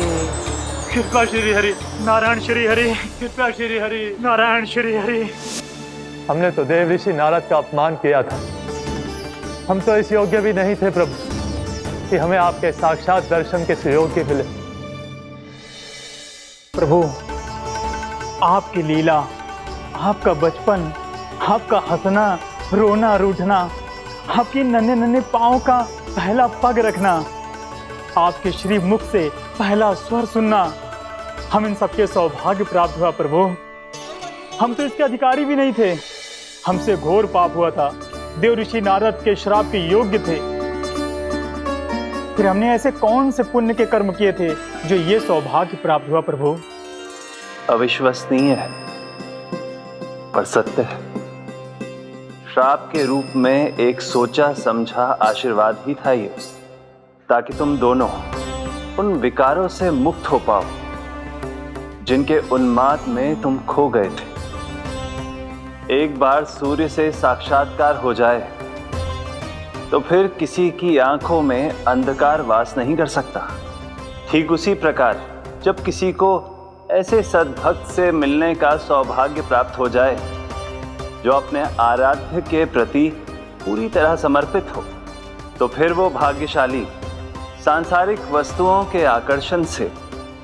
कृपा श्री हरि नारायण श्री हरि, कृपा श्री हरि नारायण श्री हरि। हमने तो देव ऋषि नारद का अपमान किया था। हम तो इस योग्य भी नहीं थे प्रभु कि हमें आपके साक्षात दर्शन के सुयोग्य मिले। प्रभु, आपकी लीला, आपका बचपन, आपका हंसना, रोना, रूठना, आपकी नन्हे नन्हे पाँव का पहला पग रखना, आपके श्री मुख से पहला स्वर सुनना, हम इन सबके सौभाग्य प्राप्त हुआ प्रभु। हम तो इसके अधिकारी भी नहीं थे। हमसे घोर पाप हुआ था, देव ऋषि नारद के श्राप के योग्य थे। फिर हमने ऐसे कौन से पुण्य के कर्म किए थे जो ये सौभाग्य प्राप्त हुआ प्रभु? अविश्वसनीय है पर सत्य है। श्राप के रूप में एक सोचा समझा आशीर्वाद ही था ये, ताकि तुम दोनों उन विकारों से मुक्त हो पाओ जिनके उन्माद में तुम खो गए थे। एक बार सूर्य से साक्षात्कार हो जाए तो फिर किसी की आंखों में अंधकार वास नहीं कर सकता। ठीक उसी प्रकार जब किसी को ऐसे सद्भक्त से मिलने का सौभाग्य प्राप्त हो जाए जो अपने आराध्य के प्रति पूरी तरह समर्पित हो, तो फिर वो भाग्यशाली सांसारिक वस्तुओं के आकर्षण से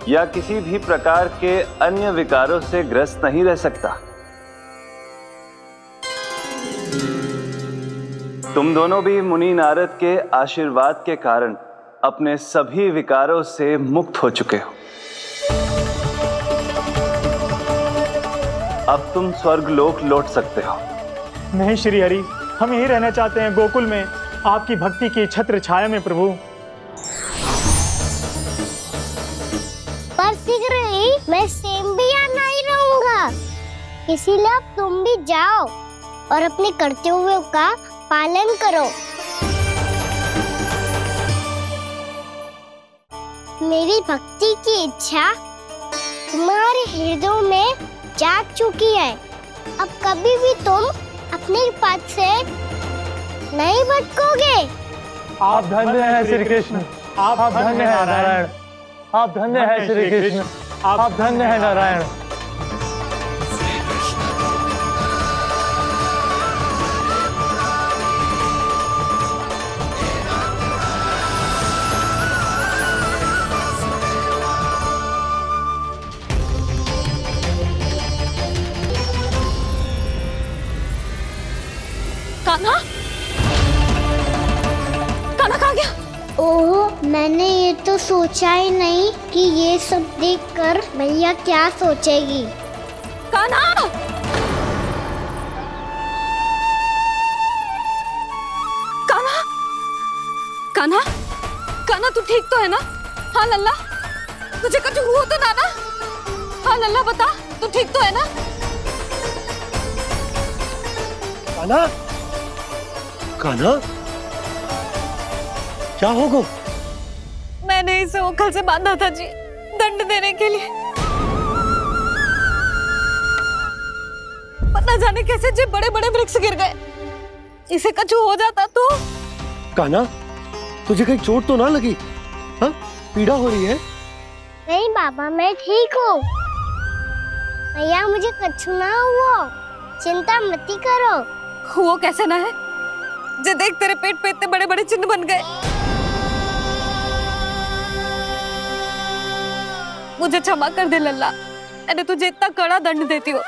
या किसी भी प्रकार के अन्य विकारों से ग्रस्त नहीं रह सकता। तुम दोनों भी मुनि नारद के आशीर्वाद के कारण अपने सभी विकारों से मुक्त हो चुके हो। अब तुम स्वर्गलोक लौट सकते हो। नहीं श्री हरि, हम यहीं रहना चाहते हैं, गोकुल में, आपकी भक्ति की छत्र छाया में प्रभु। पर शीघ्र ही मैं सेम्बिया नहीं रहूंगा, इसीलिए अब तुम भी जाओ और अपने कर्तव्यों का पालन करो। मेरी भक्ति की इच्छा तुम्हारे हृदय में जाग चुकी है। अब कभी भी तुम अपने पद से नहीं भटकोगे। आप धन्य हैं श्री कृष्ण, आप धन्य हैं नारायण, आप धन्य हैं श्री कृष्ण, आप धन्य हैं नारायण। कान्हा, कान्हा कहाँ गया? ओह, मैंने ये तो सोचा ही नहीं कि ये सब देखकर भैया क्या सोचेगी। कान्हा! कान्हा! कान्हा! कान्हा, तू ठीक तो है ना? हाँ लल्ला, तुझे कुछ हुआ तो ना? हाँ लल्ला, बता, तू ठीक तो है ना? कान्हा, कान्हा, क्या होगा? मैंने इसे ओखल से बांधा था जी, दंड देने के लिए। पता जाने कैसे जे बड़े बड़े वृक्ष गिर गए। इसे कुछ हो जाता तो? कान्हा, तुझे कहीं चोट तो ना लगी? हाँ, पीड़ा हो रही है? नहीं बाबा, मैं ठीक हूँ। भैया, मुझे कुछ ना हुआ, चिंता मत करो। वो कैसे ना है? जे देख, तेरे पेट पे इतने बड़े बड़े चिन्ह बन गए। मुझे क्षमा कर दे लल्ला, मैंने तुझे इतना कड़ा दंड देती हूँ।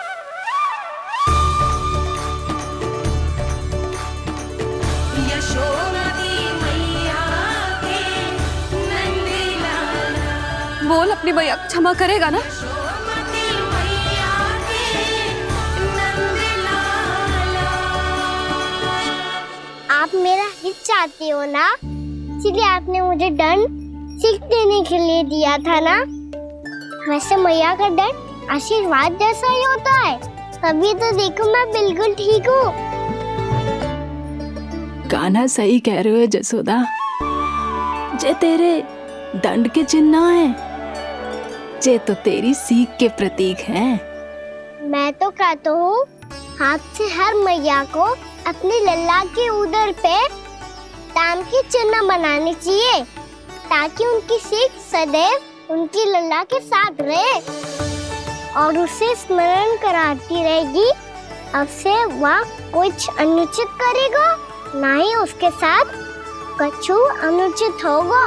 बोल, अपनी भैया क्षमा करेगा ना? आप मेरा हित चाहते हो ना, इसलिए आपने मुझे दंड सीख देने के लिए दिया था ना। वैसे मैया का डर आशीर्वाद जैसा ही होता है, तभी तो देखो मैं बिल्कुल ठीक हूँ। कान्हा सही कह रहे हो जसोदा, जे तेरे दंड के चिन्ह है, जे तो तेरी सीख के प्रतीक हैं। मैं तो कहता हूँ हाथ से हर मैया को अपने लल्ला के उदर पे ताम के चिन्ह बनाने चाहिए, ताकि उनकी सीख सदैव उनकी लल्ला के साथ रहे और उसे स्मरण कराती रहेगी। अब से वह कुछ अनुचित करेगा, ना ही उसके साथ कछु अनुचित होगा।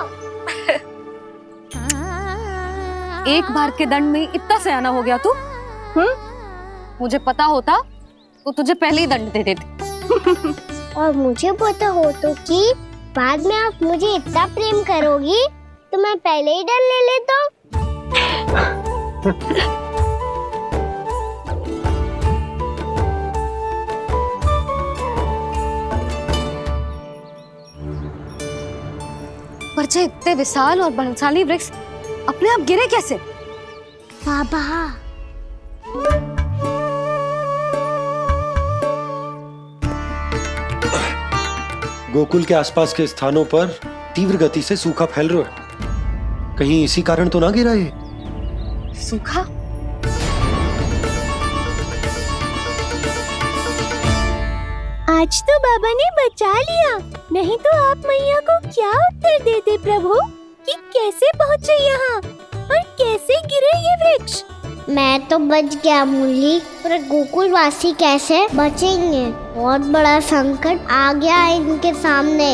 एक बार के दंड में इतना सयाना हो गया तू? मुझे पता होता तो तुझे पहले ही दंड दे देती। और मुझे पता हो तो कि बाद में आप मुझे इतना प्रेम करोगी तो मैं पहले ही डर ले लेता। पर जे इतने विशाल और बलशाली वृक्ष अपने आप गिरे कैसे? बाबा, गोकुल के आसपास के स्थानों पर तीव्र गति से सूखा फैल रहा है। कहीं इसी कारण तो ना गिरा ये? सूखा? आज तो बाबा ने बचा लिया, नहीं तो आप मैया को क्या उत्तर देते प्रभु कि कैसे पहुँचे यहाँ और कैसे गिरे ये वृक्ष। मैं तो बच गया मुरली, पर गोकुल वासी कैसे बचेंगे? बहुत बड़ा संकट आ गया है इनके सामने।